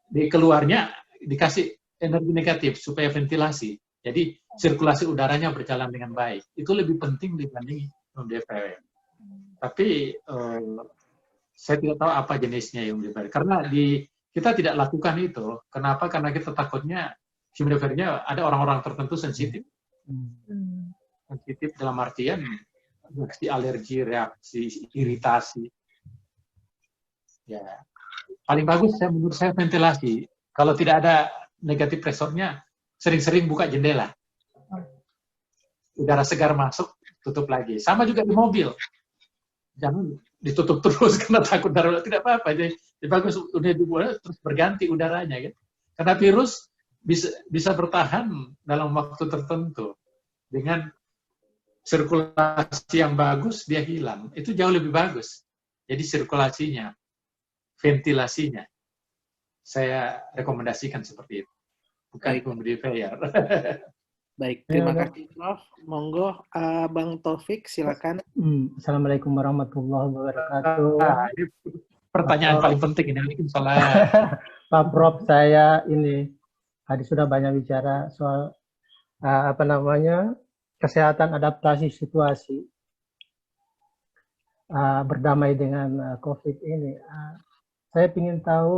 di keluarnya dikasih energi negatif supaya ventilasi. Jadi sirkulasi udaranya berjalan dengan baik. Itu lebih penting dibanding humidifier. Tapi saya tidak tahu apa jenisnya humidifier. Karena kita tidak lakukan itu. Kenapa? Karena kita takutnya humidifiernya ada orang-orang tertentu sensitif. Sensitif dalam artian reaksi alergi, reaksi iritasi. Ya, paling bagus menurut saya ventilasi. Kalau tidak ada negatif pressure-nya, sering-sering buka jendela. Udara segar masuk, tutup lagi. Sama juga di mobil. Jangan ditutup terus karena takut darurat. Tidak apa-apa. Jadi bagus udah dibuat terus berganti udaranya. Kan? Karena virus bisa bertahan dalam waktu tertentu. Dengan sirkulasi yang bagus, dia hilang. Itu jauh lebih bagus. Jadi sirkulasinya, ventilasinya, saya rekomendasikan seperti itu. Bukan humidifier. Baik, terima kasih Prof. Monggo Bang Taufik, silakan. Assalamualaikum warahmatullahi wabarakatuh. Ini pertanyaan paling penting ini. Soalnya Pak Prof, saya ini tadi sudah banyak bicara soal kesehatan adaptasi situasi berdamai dengan COVID ini. Saya ingin tahu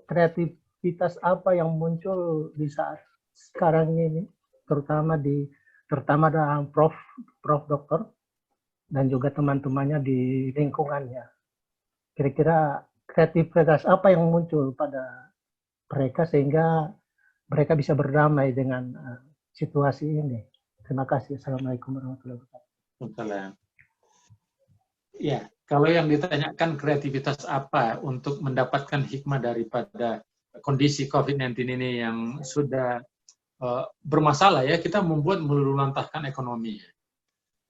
kreativitas apa yang muncul di saat sekarang ini, terutama dalam Prof Dokter dan juga teman-temannya di lingkungannya. Kira-kira kreativitas apa yang muncul pada mereka sehingga mereka bisa berdamai dengan situasi ini. Terima kasih. Assalamualaikum warahmatullahi wabarakatuh. Ya, kalau yang ditanyakan kreativitas apa untuk mendapatkan hikmah daripada kondisi COVID-19 ini yang sudah bermasalah ya, kita membuat meluluhlantahkan ekonomi,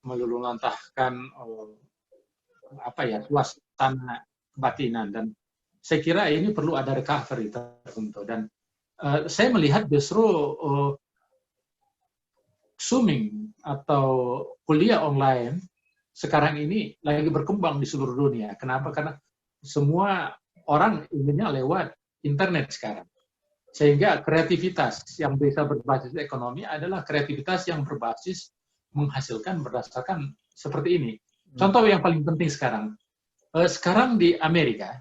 meluluhlantahkan suasana kebatinan, dan saya kira ini perlu ada recovery tertentu. Dan saya melihat justru Zooming atau kuliah online sekarang ini lagi berkembang di seluruh dunia. Kenapa? Karena semua orang inginnya lewat internet sekarang. Sehingga kreativitas yang bisa berbasis ekonomi adalah kreativitas yang berbasis menghasilkan berdasarkan seperti ini. Contoh yang paling penting sekarang. Sekarang di Amerika,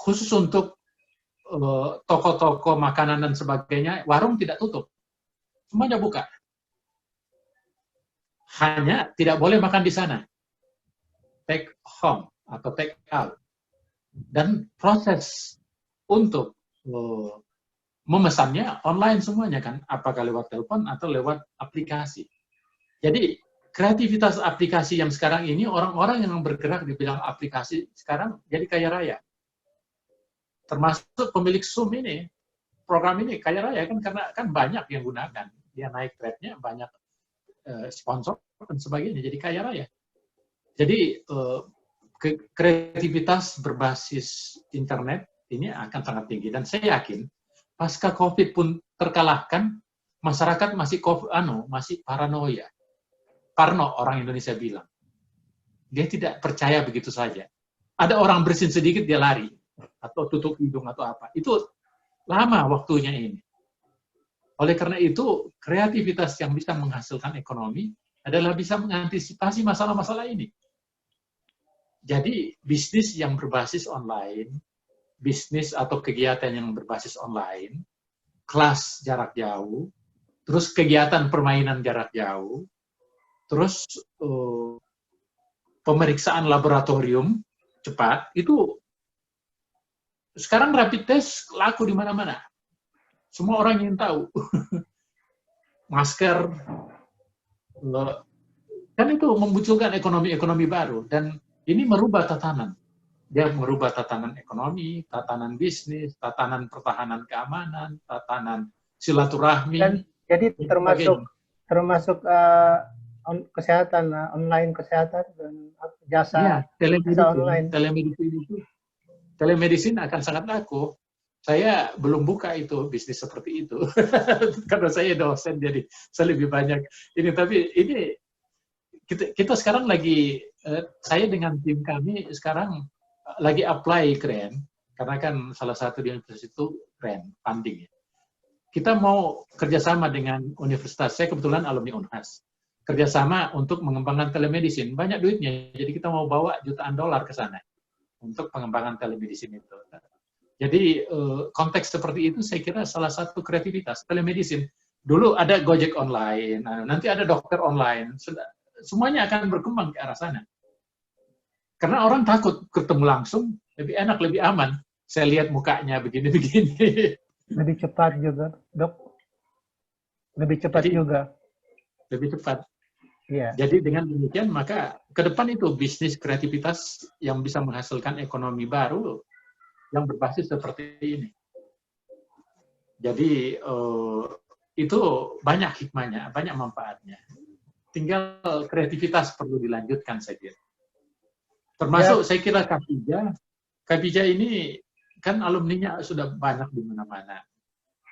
khusus untuk toko-toko makanan dan sebagainya, warung tidak tutup. Semuanya buka. Hanya tidak boleh makan di sana. Take home atau take out. Dan proses untuk memesannya online semuanya kan. Apakah lewat telepon atau lewat aplikasi. Jadi kreativitas aplikasi yang sekarang ini, orang-orang yang bergerak di bidang aplikasi sekarang jadi kaya raya. Termasuk pemilik Zoom ini, program ini kaya raya kan, karena kan banyak yang gunakan. Dia naik rate-nya, banyak sponsor dan sebagainya, jadi kaya raya. Jadi kreativitas berbasis internet ini akan sangat tinggi, dan saya yakin pasca COVID pun terkalahkan, masyarakat masih paranoia. Parno orang Indonesia bilang. Dia tidak percaya begitu saja. Ada orang bersin sedikit dia lari atau tutup hidung atau apa. Itu lama waktunya ini. Oleh karena itu, kreativitas yang bisa menghasilkan ekonomi adalah bisa mengantisipasi masalah-masalah ini. Jadi bisnis yang berbasis online, bisnis atau kegiatan yang berbasis online, kelas jarak jauh, terus kegiatan permainan jarak jauh, terus pemeriksaan laboratorium cepat, itu sekarang rapid test laku di mana-mana. Semua orang ingin tahu. Masker, kan itu memunculkan ekonomi-ekonomi baru, dan ini merubah tatanan. Dia merubah tatanan ekonomi, tatanan bisnis, tatanan pertahanan keamanan, tatanan silaturahmi. Dan jadi termasuk kesehatan, online kesehatan dan jasa, ya, jasa online. Telemedicine akan sangat laku. Saya belum buka itu bisnis seperti itu karena saya dosen, jadi saya lebih banyak ini. Tapi ini kita sekarang lagi, saya dengan tim kami sekarang lagi apply grant, karena kan salah satu di universitas itu grant funding. Kita mau kerjasama dengan universitas, saya kebetulan alumni Unhas, kerjasama untuk mengembangkan telemedicine, banyak duitnya, jadi kita mau bawa jutaan dolar ke sana untuk pengembangan telemedicine itu. Jadi konteks seperti itu saya kira salah satu kreativitas telemedicine. Dulu ada Gojek online, nanti ada dokter online, semuanya akan berkembang ke arah sana. Karena orang takut ketemu langsung, lebih enak, lebih aman. Saya lihat mukanya begini-begini. Lebih cepat juga, dok. Lebih cepat juga. Lebih cepat. Iya. Jadi dengan demikian, maka ke depan itu bisnis kreativitas yang bisa menghasilkan ekonomi baru yang berbasis seperti ini. Jadi itu banyak hikmahnya, banyak manfaatnya. Tinggal kreativitas perlu dilanjutkan, saya kira. Termasuk saya kira Kapija ini kan alumninya sudah banyak di mana-mana.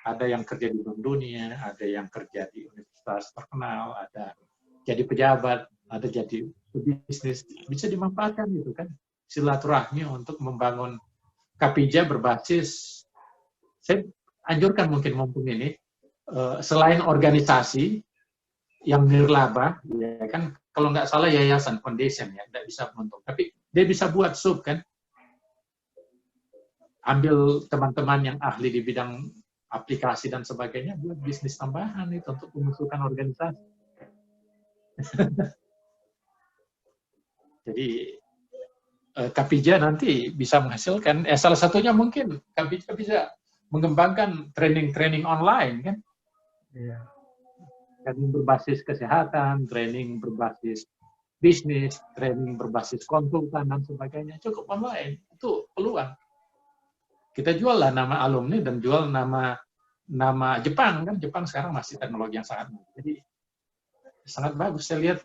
Ada yang kerja di bank dunia, ada yang kerja di universitas terkenal, ada jadi pejabat, ada jadi bisnis. Bisa dimanfaatkan gitu kan, silaturahmi untuk membangun Kapija berbasis. Saya anjurkan mungkin mumpung ini, selain organisasi yang nirlaba, ya kan, kalau nggak salah yayasan, foundation ya, nggak bisa menuntung. Tapi dia bisa buat sub kan, ambil teman-teman yang ahli di bidang aplikasi dan sebagainya, buat bisnis tambahan itu untuk mengusulkan organisasi. Jadi Kapija nanti bisa menghasilkan, salah satunya mungkin Kapija bisa mengembangkan training online kan. Iya. Training berbasis kesehatan, training berbasis bisnis, training berbasis konsultan dan sebagainya, cukup online. Itu peluang. Kita jual lah nama alumni dan jual nama Jepang kan. Jepang sekarang masih teknologi yang sangat bagus. Jadi sangat bagus. Saya lihat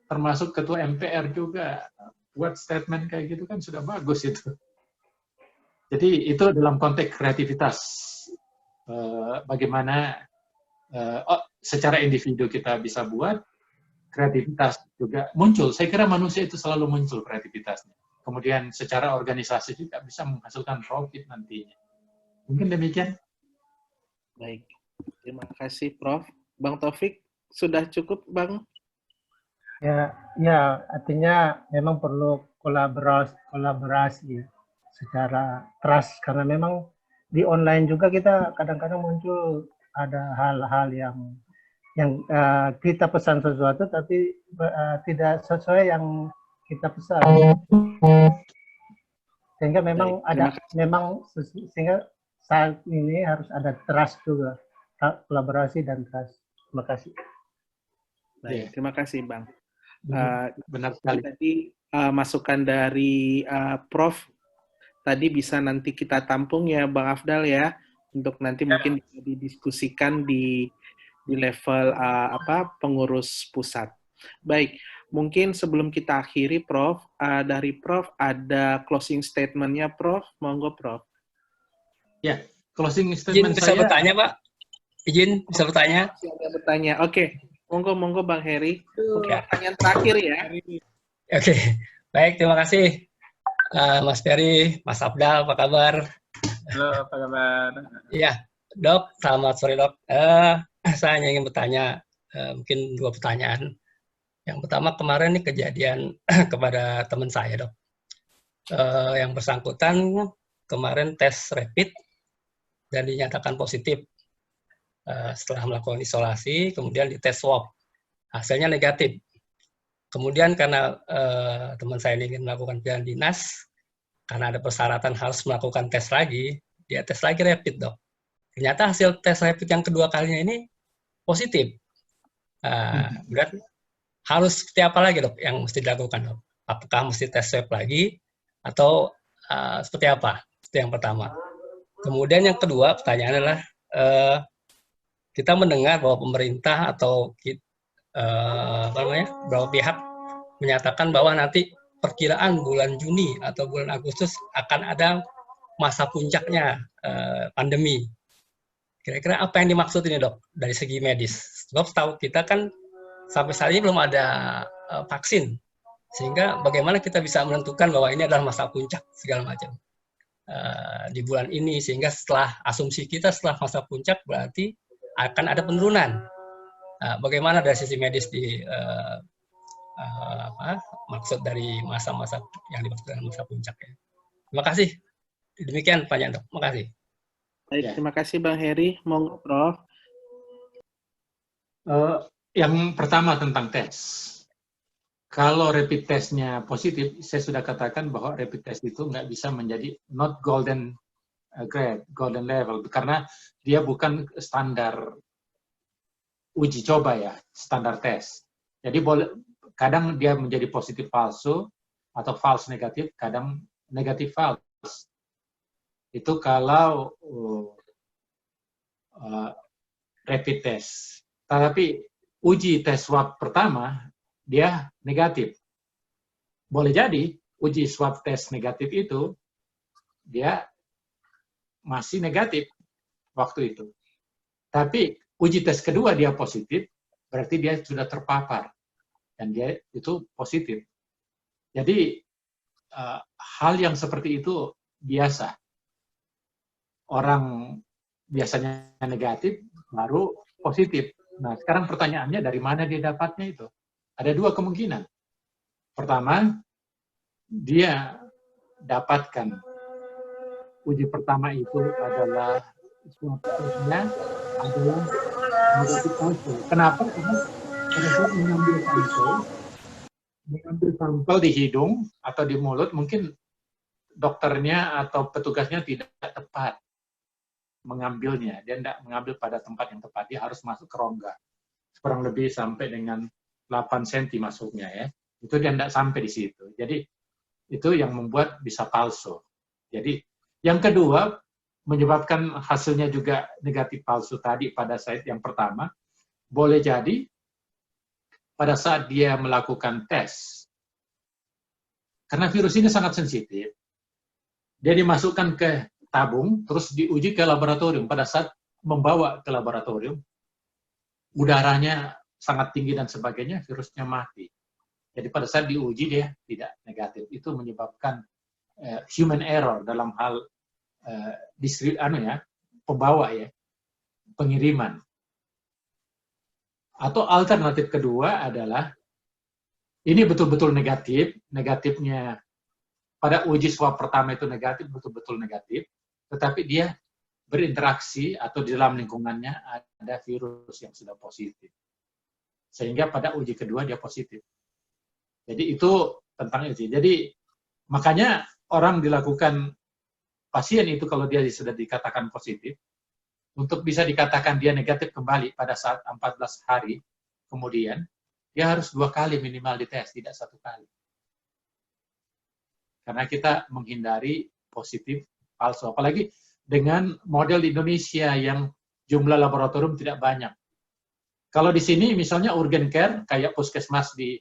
termasuk ketua MPR juga buat statement kayak gitu kan sudah bagus itu. Jadi itu dalam konteks kreativitas. Bagaimana secara individu kita bisa buat, kreativitas juga muncul. Saya kira manusia itu selalu muncul kreativitasnya. Kemudian secara organisasi juga bisa menghasilkan profit nantinya. Mungkin demikian. Baik, terima kasih Prof. Bang Taufik, sudah cukup Bang? Ya, artinya memang perlu kolaborasi secara trust, karena memang di online juga kita kadang-kadang muncul ada hal-hal yang kita pesan sesuatu tapi tidak sesuai yang kita pesan, sehingga memang sehingga saat ini harus ada trust juga, kolaborasi dan trust. Terima kasih. Baik, terima kasih Bang. Benar sekali. Tadi masukan dari Prof tadi bisa nanti kita tampung ya Bang Afdal ya, untuk nanti mungkin bisa didiskusikan di level pengurus pusat. Baik, mungkin sebelum kita akhiri Prof, dari Prof ada closing statement-nya Prof, monggo Prof. Ya, closing statement bisa saya. Bertanya Pak? Izin bisa bertanya? Bisa bertanya, oke. Monggo Bang Heri. Pertanyaan terakhir ya. Oke, baik, terima kasih. Mas Ferry, Mas Afdal, apa kabar? Halo, apa kabar? Iya, Dok, selamat sore Dok. Saya hanya ingin bertanya, mungkin 2 pertanyaan. Yang pertama kemarin nih kejadian kepada teman saya, Dok. Yang bersangkutan kemarin tes rapid dan dinyatakan positif. Setelah melakukan isolasi, kemudian dites swab. Hasilnya negatif. Kemudian karena teman saya ini ingin melakukan perjalanan dinas, karena ada persyaratan harus melakukan tes lagi, dia tes lagi rapid, Dok. Ternyata hasil tes rapid yang kedua kalinya ini positif. Berarti harus seperti apa lagi, Dok, yang mesti dilakukan, Dok? Apakah mesti tes swab lagi atau seperti apa? Itu yang pertama. Kemudian yang kedua, pertanyaannya adalah kita mendengar bahwa pemerintah atau beberapa pihak menyatakan bahwa nanti perkiraan bulan Juni atau bulan Agustus akan ada masa puncaknya pandemi. Kira-kira apa yang dimaksud ini, Dok, dari segi medis? Sebab setahu kita kan sampai saat ini belum ada vaksin, sehingga bagaimana kita bisa menentukan bahwa ini adalah masa puncak segala macam di bulan ini, sehingga setelah asumsi kita setelah masa puncak berarti akan ada penurunan. Bagaimana dari sisi medis maksud dari masa-masa yang dimaksud dengan masa puncak ya. Terima kasih. Demikian pertanyaan, Dok. Terima kasih. Baik, terima kasih Bang Heri. Monggo, Prof. Yang pertama tentang tes. Kalau rapid testnya positif, saya sudah katakan bahwa rapid test itu nggak bisa menjadi not golden grade, golden level, karena dia bukan standar uji coba ya, standar tes. Jadi kadang dia menjadi positif palsu atau false negatif, kadang negatif false. Itu kalau rapid test. Tetapi uji tes swab pertama, dia negatif. Boleh jadi uji swab tes negatif itu, dia masih negatif waktu itu. Tapi uji tes kedua dia positif, berarti dia sudah terpapar. Dan dia itu positif. Jadi hal yang seperti itu biasa. Orang biasanya negatif, baru positif. Nah, sekarang pertanyaannya dari mana dia dapatnya itu? Ada dua kemungkinan. Pertama, dia dapatkan uji pertama itu adalah swab testnya adalah negatif palsu. Kenapa? Karena pada saat mengambil sampel di hidung atau di mulut, mungkin dokternya atau petugasnya tidak tepat mengambilnya. Dia tidak mengambil pada tempat yang tepat. Dia harus masuk ke rongga. Kurang lebih sampai dengan 8 cm masuknya ya. Itu dia tidak sampai di situ. Jadi itu yang membuat bisa palsu. Jadi yang kedua, menyebabkan hasilnya juga negatif palsu tadi pada saat yang pertama, boleh jadi pada saat dia melakukan tes, karena virus ini sangat sensitif, dia dimasukkan ke tabung, terus diuji ke laboratorium. Pada saat membawa ke laboratorium, udaranya sangat tinggi dan sebagainya, virusnya mati. Jadi pada saat diuji dia tidak negatif. Itu menyebabkan human error dalam hal pembawa ya, pengiriman. Atau alternatif kedua adalah ini betul-betul negatif, negatifnya pada uji swab pertama itu negatif, betul-betul negatif, tetapi dia berinteraksi atau di dalam lingkungannya ada virus yang sudah positif. Sehingga pada uji kedua dia positif. Jadi itu tentang itu. Jadi makanya orang dilakukan pasien itu kalau dia sudah dikatakan positif, untuk bisa dikatakan dia negatif kembali pada saat 14 hari kemudian, dia harus 2 kali minimal dites, tidak 1 kali. Karena kita menghindari positif palsu. Apalagi dengan model di Indonesia yang jumlah laboratorium tidak banyak. Kalau di sini misalnya urgent care, kayak puskesmas di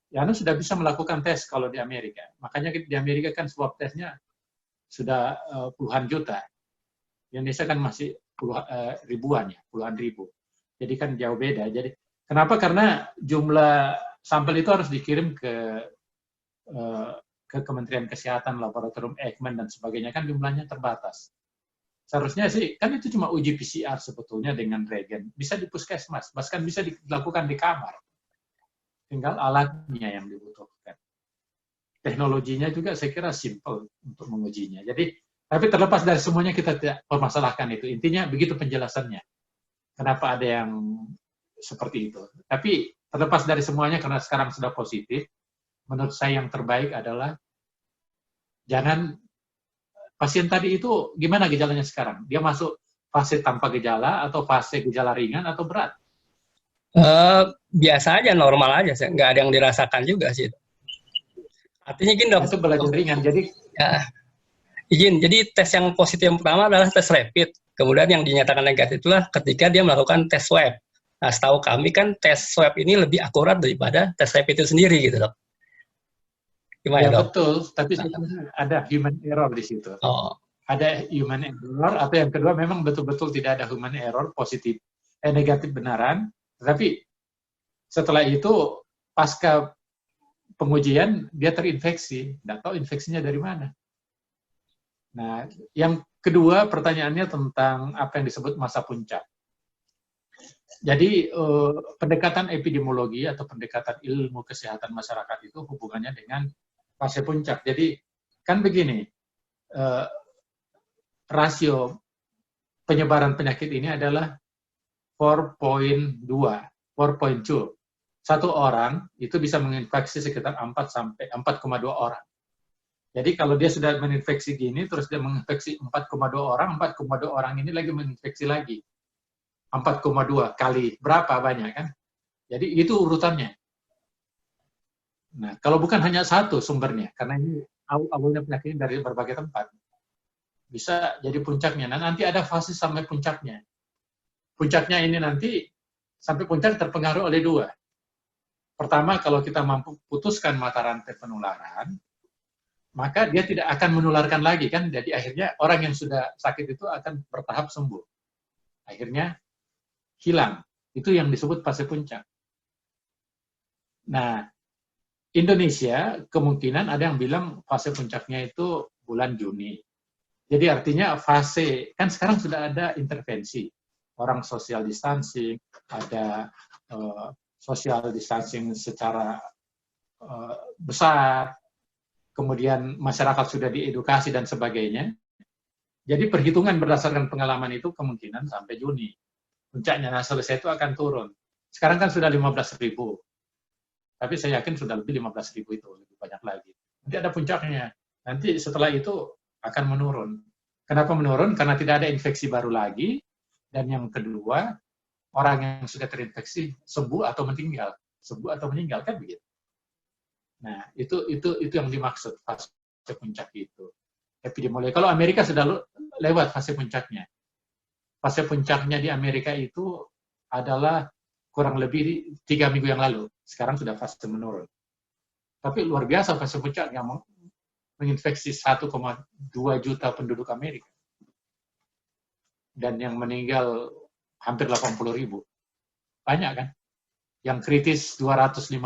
sudah bisa melakukan tes kalau di Amerika. Makanya di Amerika kan swab tesnya sudah puluhan juta. Di Indonesia kan masih ribuan ya, puluhan ribu. Jadi kan jauh beda. Jadi kenapa? Karena jumlah sampel itu harus dikirim ke Kementerian Kesehatan, laboratorium Eijkman dan sebagainya, kan jumlahnya terbatas. Seharusnya sih, kan itu cuma uji PCR sebetulnya dengan reagen. Bisa di puskesmas, bahkan bisa dilakukan di kamar. tinggal alatnya yang dibutuhkan. Teknologinya juga saya kira simple untuk mengujinya. Jadi, tapi terlepas dari semuanya kita tidak permasalahkan itu. Intinya begitu penjelasannya. Kenapa ada yang seperti itu. Tapi terlepas dari semuanya karena sekarang sudah positif, menurut saya yang terbaik adalah jangan pasien tadi itu gimana gejalanya sekarang? Dia masuk fase tanpa gejala atau fase gejala ringan atau berat? Biasa aja, normal aja, nggak ada yang dirasakan juga sih. Artinya gini dok. Itu belajar ringan, jadi ya, izin. Jadi tes yang positif yang pertama adalah tes rapid. Kemudian yang dinyatakan negatif itulah ketika dia melakukan tes swab. Nah, setahu kami kan tes swab ini lebih akurat daripada tes rapid itu sendiri gitu dok. Gimana ya, dok? Betul, tapi ada human error di situ. Oh. Ada human error, atau yang kedua memang betul-betul tidak ada human error, positif, negatif benaran. Tapi setelah itu pasca pengujian dia terinfeksi, nggak tahu infeksinya dari mana. Nah, yang kedua pertanyaannya tentang apa yang disebut masa puncak. Jadi pendekatan epidemiologi atau pendekatan ilmu kesehatan masyarakat itu hubungannya dengan fase puncak. Jadi kan begini, rasio penyebaran penyakit ini adalah 4.2. Satu orang itu bisa menginfeksi sekitar 4,2 orang. Jadi kalau dia sudah menginfeksi gini, terus dia menginfeksi 4,2 orang, 4,2 orang ini lagi menginfeksi lagi. 4,2 kali berapa banyak kan? Jadi itu urutannya. Nah, kalau bukan hanya satu sumbernya, karena ini awalnya penyakit dari berbagai tempat, bisa jadi puncaknya. Nah, nanti ada fase sampai puncaknya. Puncaknya ini nanti sampai puncak terpengaruh oleh dua. Pertama, kalau kita mampu putuskan mata rantai penularan, maka dia tidak akan menularkan lagi kan. Jadi akhirnya orang yang sudah sakit itu akan bertahap sembuh. Akhirnya hilang. Itu yang disebut fase puncak. Nah, Indonesia kemungkinan ada yang bilang fase puncaknya itu bulan Juni. Jadi artinya fase, kan sekarang sudah ada intervensi. Orang social distancing, ada social distancing secara besar, kemudian masyarakat sudah diedukasi dan sebagainya. Jadi perhitungan berdasarkan pengalaman itu kemungkinan sampai Juni. Puncaknya, nah selesai itu akan turun. Sekarang kan sudah 15.000. Tapi saya yakin sudah lebih 15.000 itu, lebih banyak lagi. Nanti ada puncaknya. Nanti setelah itu akan menurun. Kenapa menurun? Karena tidak ada infeksi baru lagi. Dan yang kedua, orang yang sudah terinfeksi sembuh atau meninggal. Sembuh atau meninggal, kan begitu. Nah, itu yang dimaksud fase puncak itu. Epidemiologi. Kalau Amerika sudah lewat fase puncaknya. Fase puncaknya di Amerika itu adalah kurang lebih 3 minggu yang lalu. Sekarang sudah fase menurun. Tapi luar biasa fase puncak yang menginfeksi 1,2 juta penduduk Amerika. Dan yang meninggal hampir 80.000. Banyak kan? Yang kritis 250.000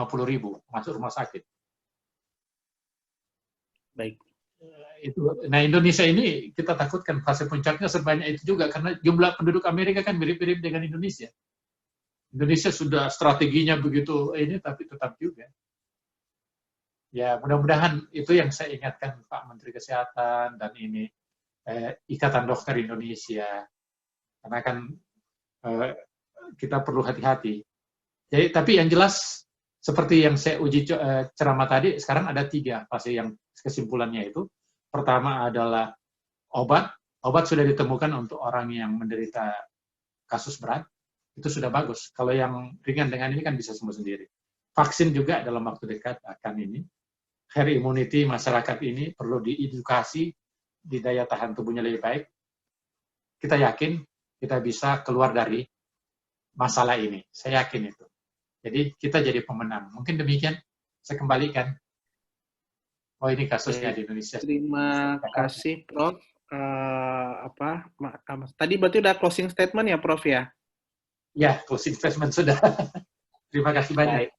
masuk rumah sakit. Baik. Nah, Indonesia ini kita takutkan fase puncaknya sebanyak itu juga karena jumlah penduduk Amerika kan mirip-mirip dengan Indonesia. Indonesia sudah strateginya begitu ini, tapi tetap juga. Ya, mudah-mudahan itu yang saya ingatkan Pak Menteri Kesehatan dan ini Ikatan Dokter Indonesia. Karena kan kita perlu hati-hati. Jadi, tapi yang jelas seperti yang saya uji ceramah tadi, sekarang ada 3 fase yang kesimpulannya itu. Pertama adalah obat. Obat sudah ditemukan untuk orang yang menderita kasus berat. Itu sudah bagus. Kalau yang ringan dengan ini kan bisa sembuh sendiri. Vaksin juga dalam waktu dekat akan ini. Herd immunity masyarakat ini perlu diedukasi, di daya tahan tubuhnya lebih baik. Kita yakin kita bisa keluar dari masalah ini. Saya yakin itu. Jadi kita jadi pemenang. Mungkin demikian. Saya kembalikan. Oh, ini kasusnya di Indonesia. Terima kasih, Prof. Tadi berarti udah closing statement ya, Prof ya? Ya, closing statement sudah. Terima kasih banyak.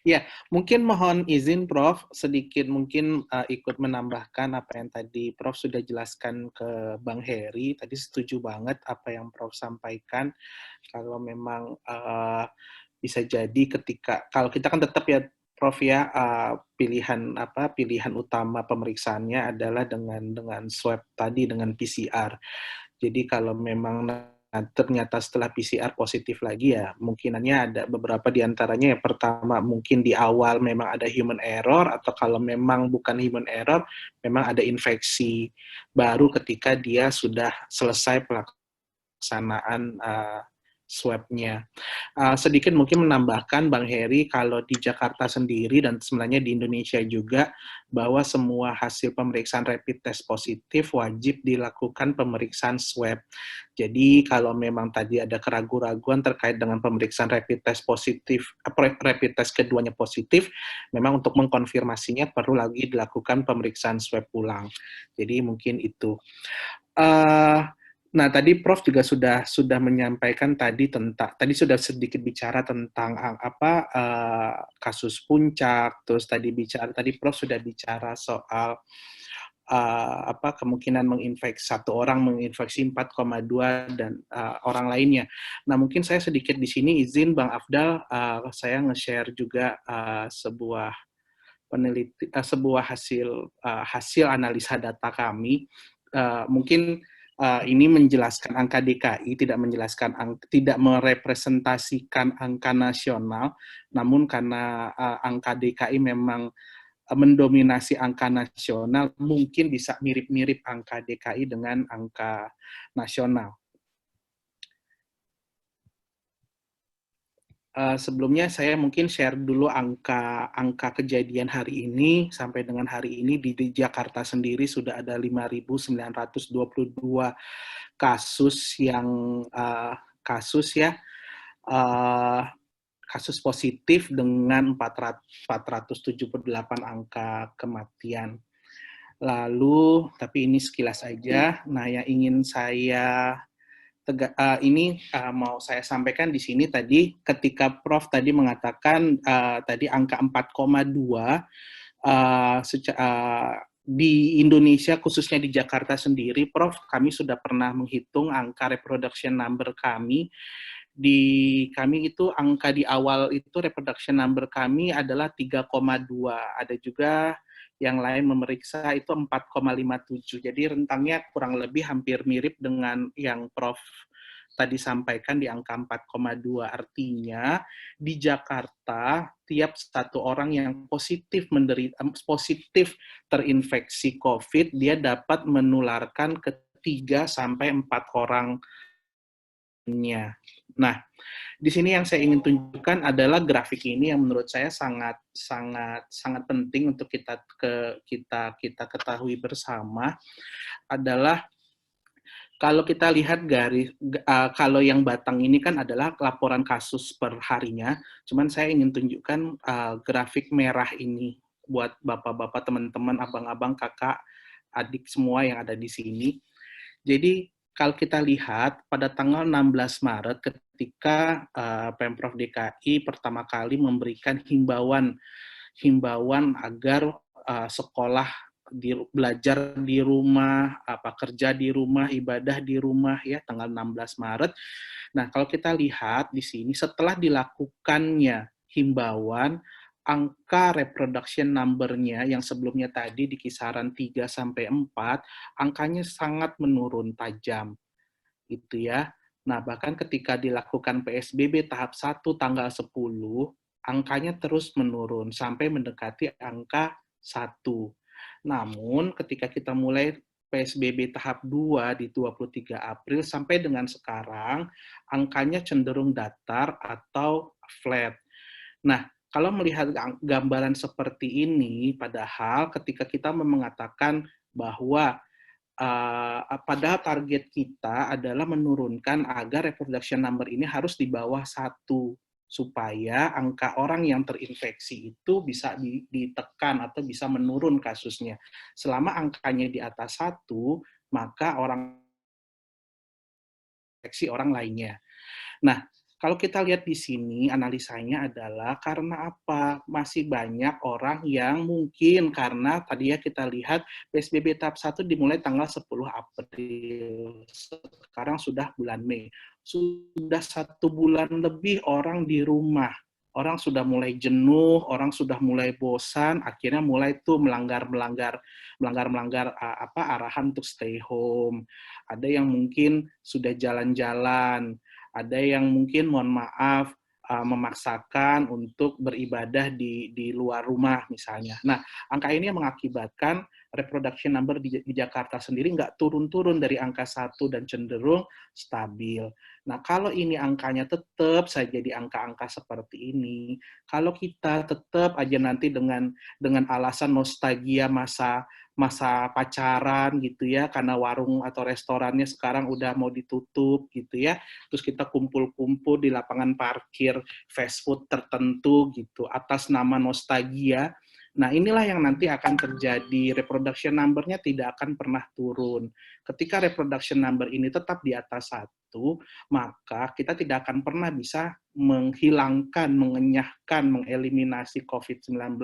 Ya, mungkin mohon izin Prof, sedikit mungkin ikut menambahkan apa yang tadi Prof sudah jelaskan ke Bang Heri. Tadi setuju banget apa yang Prof sampaikan. Kalau memang bisa jadi kalau kita kan tetap ya Prof ya, pilihan utama pemeriksaannya adalah dengan swab tadi, dengan PCR. Jadi kalau memang ternyata setelah PCR positif lagi, ya mungkinannya ada beberapa diantaranya. Yang pertama mungkin di awal memang ada human error, atau kalau memang bukan human error, memang ada infeksi baru ketika dia sudah selesai pelaksanaan swab-nya. Sedikit mungkin menambahkan Bang Heri, kalau di Jakarta sendiri dan sebenarnya di Indonesia juga, bahwa semua hasil pemeriksaan rapid test positif wajib dilakukan pemeriksaan swab. Jadi kalau memang tadi ada keraguan-raguan terkait dengan pemeriksaan rapid test positif, rapid test keduanya positif, memang untuk mengkonfirmasinya perlu lagi dilakukan pemeriksaan swab ulang. Jadi mungkin itu. Nah, tadi Prof juga sudah menyampaikan tadi sudah sedikit bicara tentang kasus puncak, terus tadi Prof sudah bicara soal kemungkinan satu orang menginfeksi 4,2 dan orang lainnya. Nah, mungkin saya sedikit di sini izin Bang Afdal, saya nge-share juga sebuah hasil analisa data kami. Mungkin ini menjelaskan angka DKI, tidak merepresentasikan angka nasional, namun karena angka DKI memang mendominasi angka nasional, mungkin bisa mirip-mirip angka DKI dengan angka nasional. Sebelumnya saya mungkin share dulu angka kejadian hari ini. Sampai dengan hari ini di Jakarta sendiri sudah ada 5.922 kasus kasus positif dengan 478 angka kematian. Lalu, tapi ini sekilas saja. Nah, yang ingin saya mau saya sampaikan di sini tadi, ketika Prof tadi mengatakan tadi angka 4,2 di Indonesia, khususnya di Jakarta sendiri, Prof, kami sudah pernah menghitung angka reproduction number kami. Di kami itu angka di awal itu reproduction number kami adalah 3,2. Ada juga yang lain memeriksa itu 4,57. Jadi rentangnya kurang lebih hampir mirip dengan yang Prof tadi sampaikan di angka 4,2. Artinya di Jakarta tiap satu orang yang positif terinfeksi COVID, dia dapat menularkan ke 3 sampai 4 orangnya. Nah, di sini yang saya ingin tunjukkan adalah grafik ini yang menurut saya sangat penting untuk kita ketahui bersama, adalah kalau kita lihat kalau yang batang ini kan adalah laporan kasus per harinya, cuman saya ingin tunjukkan grafik merah ini buat bapak-bapak, teman-teman, abang-abang, kakak, adik semua yang ada di sini. Jadi kalau kita lihat pada tanggal 16 Maret ketika Pemprov DKI pertama kali memberikan himbauan agar sekolah belajar di rumah, kerja di rumah, ibadah di rumah, ya, tanggal 16 Maret. Nah, kalau kita lihat di sini setelah dilakukannya himbauan, angka reproduction number-nya yang sebelumnya tadi di kisaran 3 sampai 4, angkanya sangat menurun tajam. Gitu ya. Nah, bahkan ketika dilakukan PSBB tahap 1 tanggal 10, angkanya terus menurun sampai mendekati angka 1. Namun, ketika kita mulai PSBB tahap 2 di 23 April sampai dengan sekarang, angkanya cenderung datar atau flat. Nah, kalau melihat gambaran seperti ini, padahal ketika kita mengatakan bahwa padahal target kita adalah menurunkan agar reproduction number ini harus di bawah 1, supaya angka orang yang terinfeksi itu bisa ditekan atau bisa menurun kasusnya. Selama angkanya di atas 1, maka orang infeksi orang lainnya. Nah, Kalau kita lihat di sini, analisanya adalah karena apa? Masih banyak orang yang mungkin karena tadi ya kita lihat PSBB tahap 1 dimulai tanggal 10 April. Sekarang sudah bulan Mei. Sudah 1 bulan lebih orang di rumah. Orang sudah mulai jenuh, orang sudah mulai bosan, akhirnya mulai tuh melanggar arahan untuk stay home. Ada yang mungkin sudah jalan-jalan, ada yang mungkin mohon maaf memaksakan untuk beribadah di luar rumah misalnya. Nah, angka ini mengakibatkan reproduction number di Jakarta sendiri nggak turun-turun dari angka 1 dan cenderung stabil. Nah, kalau ini angkanya tetap saja di angka-angka seperti ini, kalau kita tetap aja nanti dengan alasan nostalgia masa pacaran gitu ya, karena warung atau restorannya sekarang udah mau ditutup gitu ya, terus kita kumpul-kumpul di lapangan parkir fast food tertentu gitu atas nama nostalgia. Nah, inilah yang nanti akan terjadi, reproduction number-nya tidak akan pernah turun. Ketika reproduction number ini tetap di atas 1, maka kita tidak akan pernah bisa menghilangkan, mengenyahkan, mengeliminasi COVID-19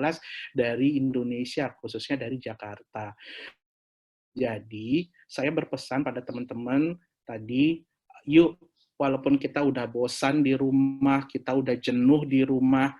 dari Indonesia, khususnya dari Jakarta. Jadi, saya berpesan pada teman-teman tadi, yuk, walaupun kita udah bosan di rumah, kita udah jenuh di rumah,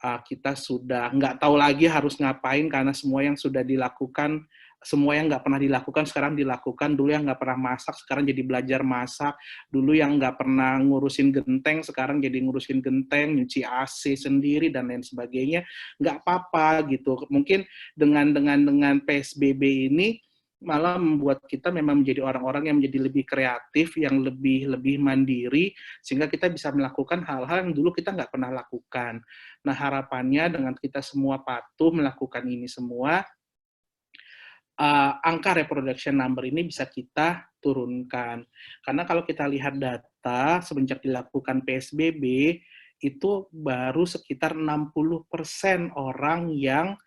kita sudah nggak tahu lagi harus ngapain karena semua yang sudah dilakukan, semua yang nggak pernah dilakukan sekarang dilakukan. Dulu yang nggak pernah masak sekarang jadi belajar masak. Dulu yang nggak pernah ngurusin genteng sekarang jadi ngurusin genteng, nyuci AC sendiri dan lain sebagainya. Nggak apa-apa gitu. Mungkin dengan PSBB ini malah membuat kita memang menjadi orang-orang yang menjadi lebih kreatif, yang lebih mandiri, sehingga kita bisa melakukan hal-hal yang dulu kita nggak pernah lakukan. Nah, harapannya dengan kita semua patuh melakukan ini semua, angka reproduction number ini bisa kita turunkan. Karena kalau kita lihat data, semenjak dilakukan PSBB, itu baru sekitar 60% orang yang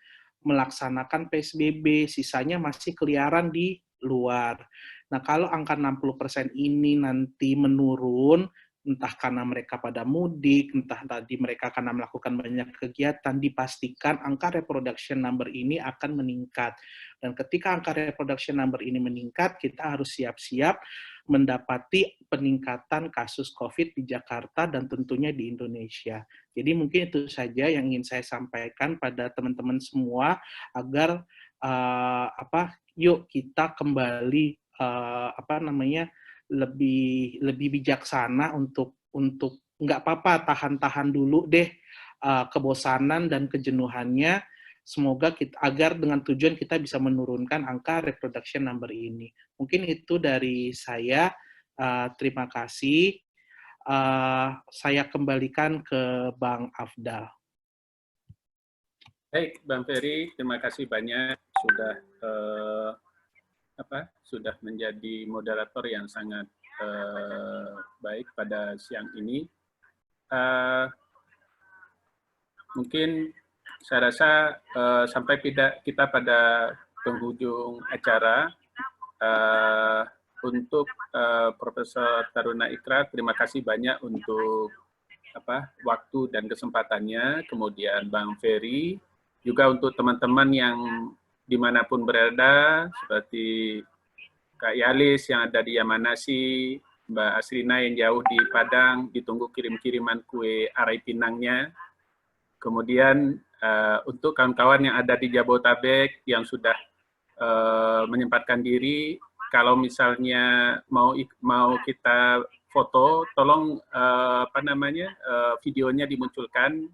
melaksanakan PSBB, sisanya masih keliaran di luar. Nah, kalau angka 60% ini nanti menurun, entah karena mereka pada mudik, entah tadi mereka karena melakukan banyak kegiatan, dipastikan angka reproduction number ini akan meningkat. Dan ketika angka reproduction number ini meningkat, kita harus siap-siap mendapati peningkatan kasus COVID di Jakarta dan tentunya di Indonesia. Jadi mungkin itu saja yang ingin saya sampaikan pada teman-teman semua agar yuk kita kembali lebih bijaksana untuk nggak apa-apa tahan dulu deh kebosanan dan kejenuhannya. Semoga agar dengan tujuan kita bisa menurunkan angka reproduction number ini. Mungkin itu dari saya. Terima kasih. Saya kembalikan ke Bang Afdal. Baik, Bang Ferry, terima kasih banyak sudah menjadi moderator yang sangat baik pada siang ini. Mungkin saya rasa sampai kita pada penghujung acara, untuk Profesor Taruna Ikrar, terima kasih banyak untuk waktu dan kesempatannya. Kemudian Bang Ferry, juga untuk teman-teman yang dimanapun berada, seperti Kak Yalis yang ada di Yamanasi, Mbak Asrina yang jauh di Padang, ditunggu kirim-kiriman kue arai pinangnya. Kemudian untuk kawan-kawan yang ada di Jabodetabek yang sudah menyempatkan diri, kalau misalnya mau kita foto, tolong videonya dimunculkan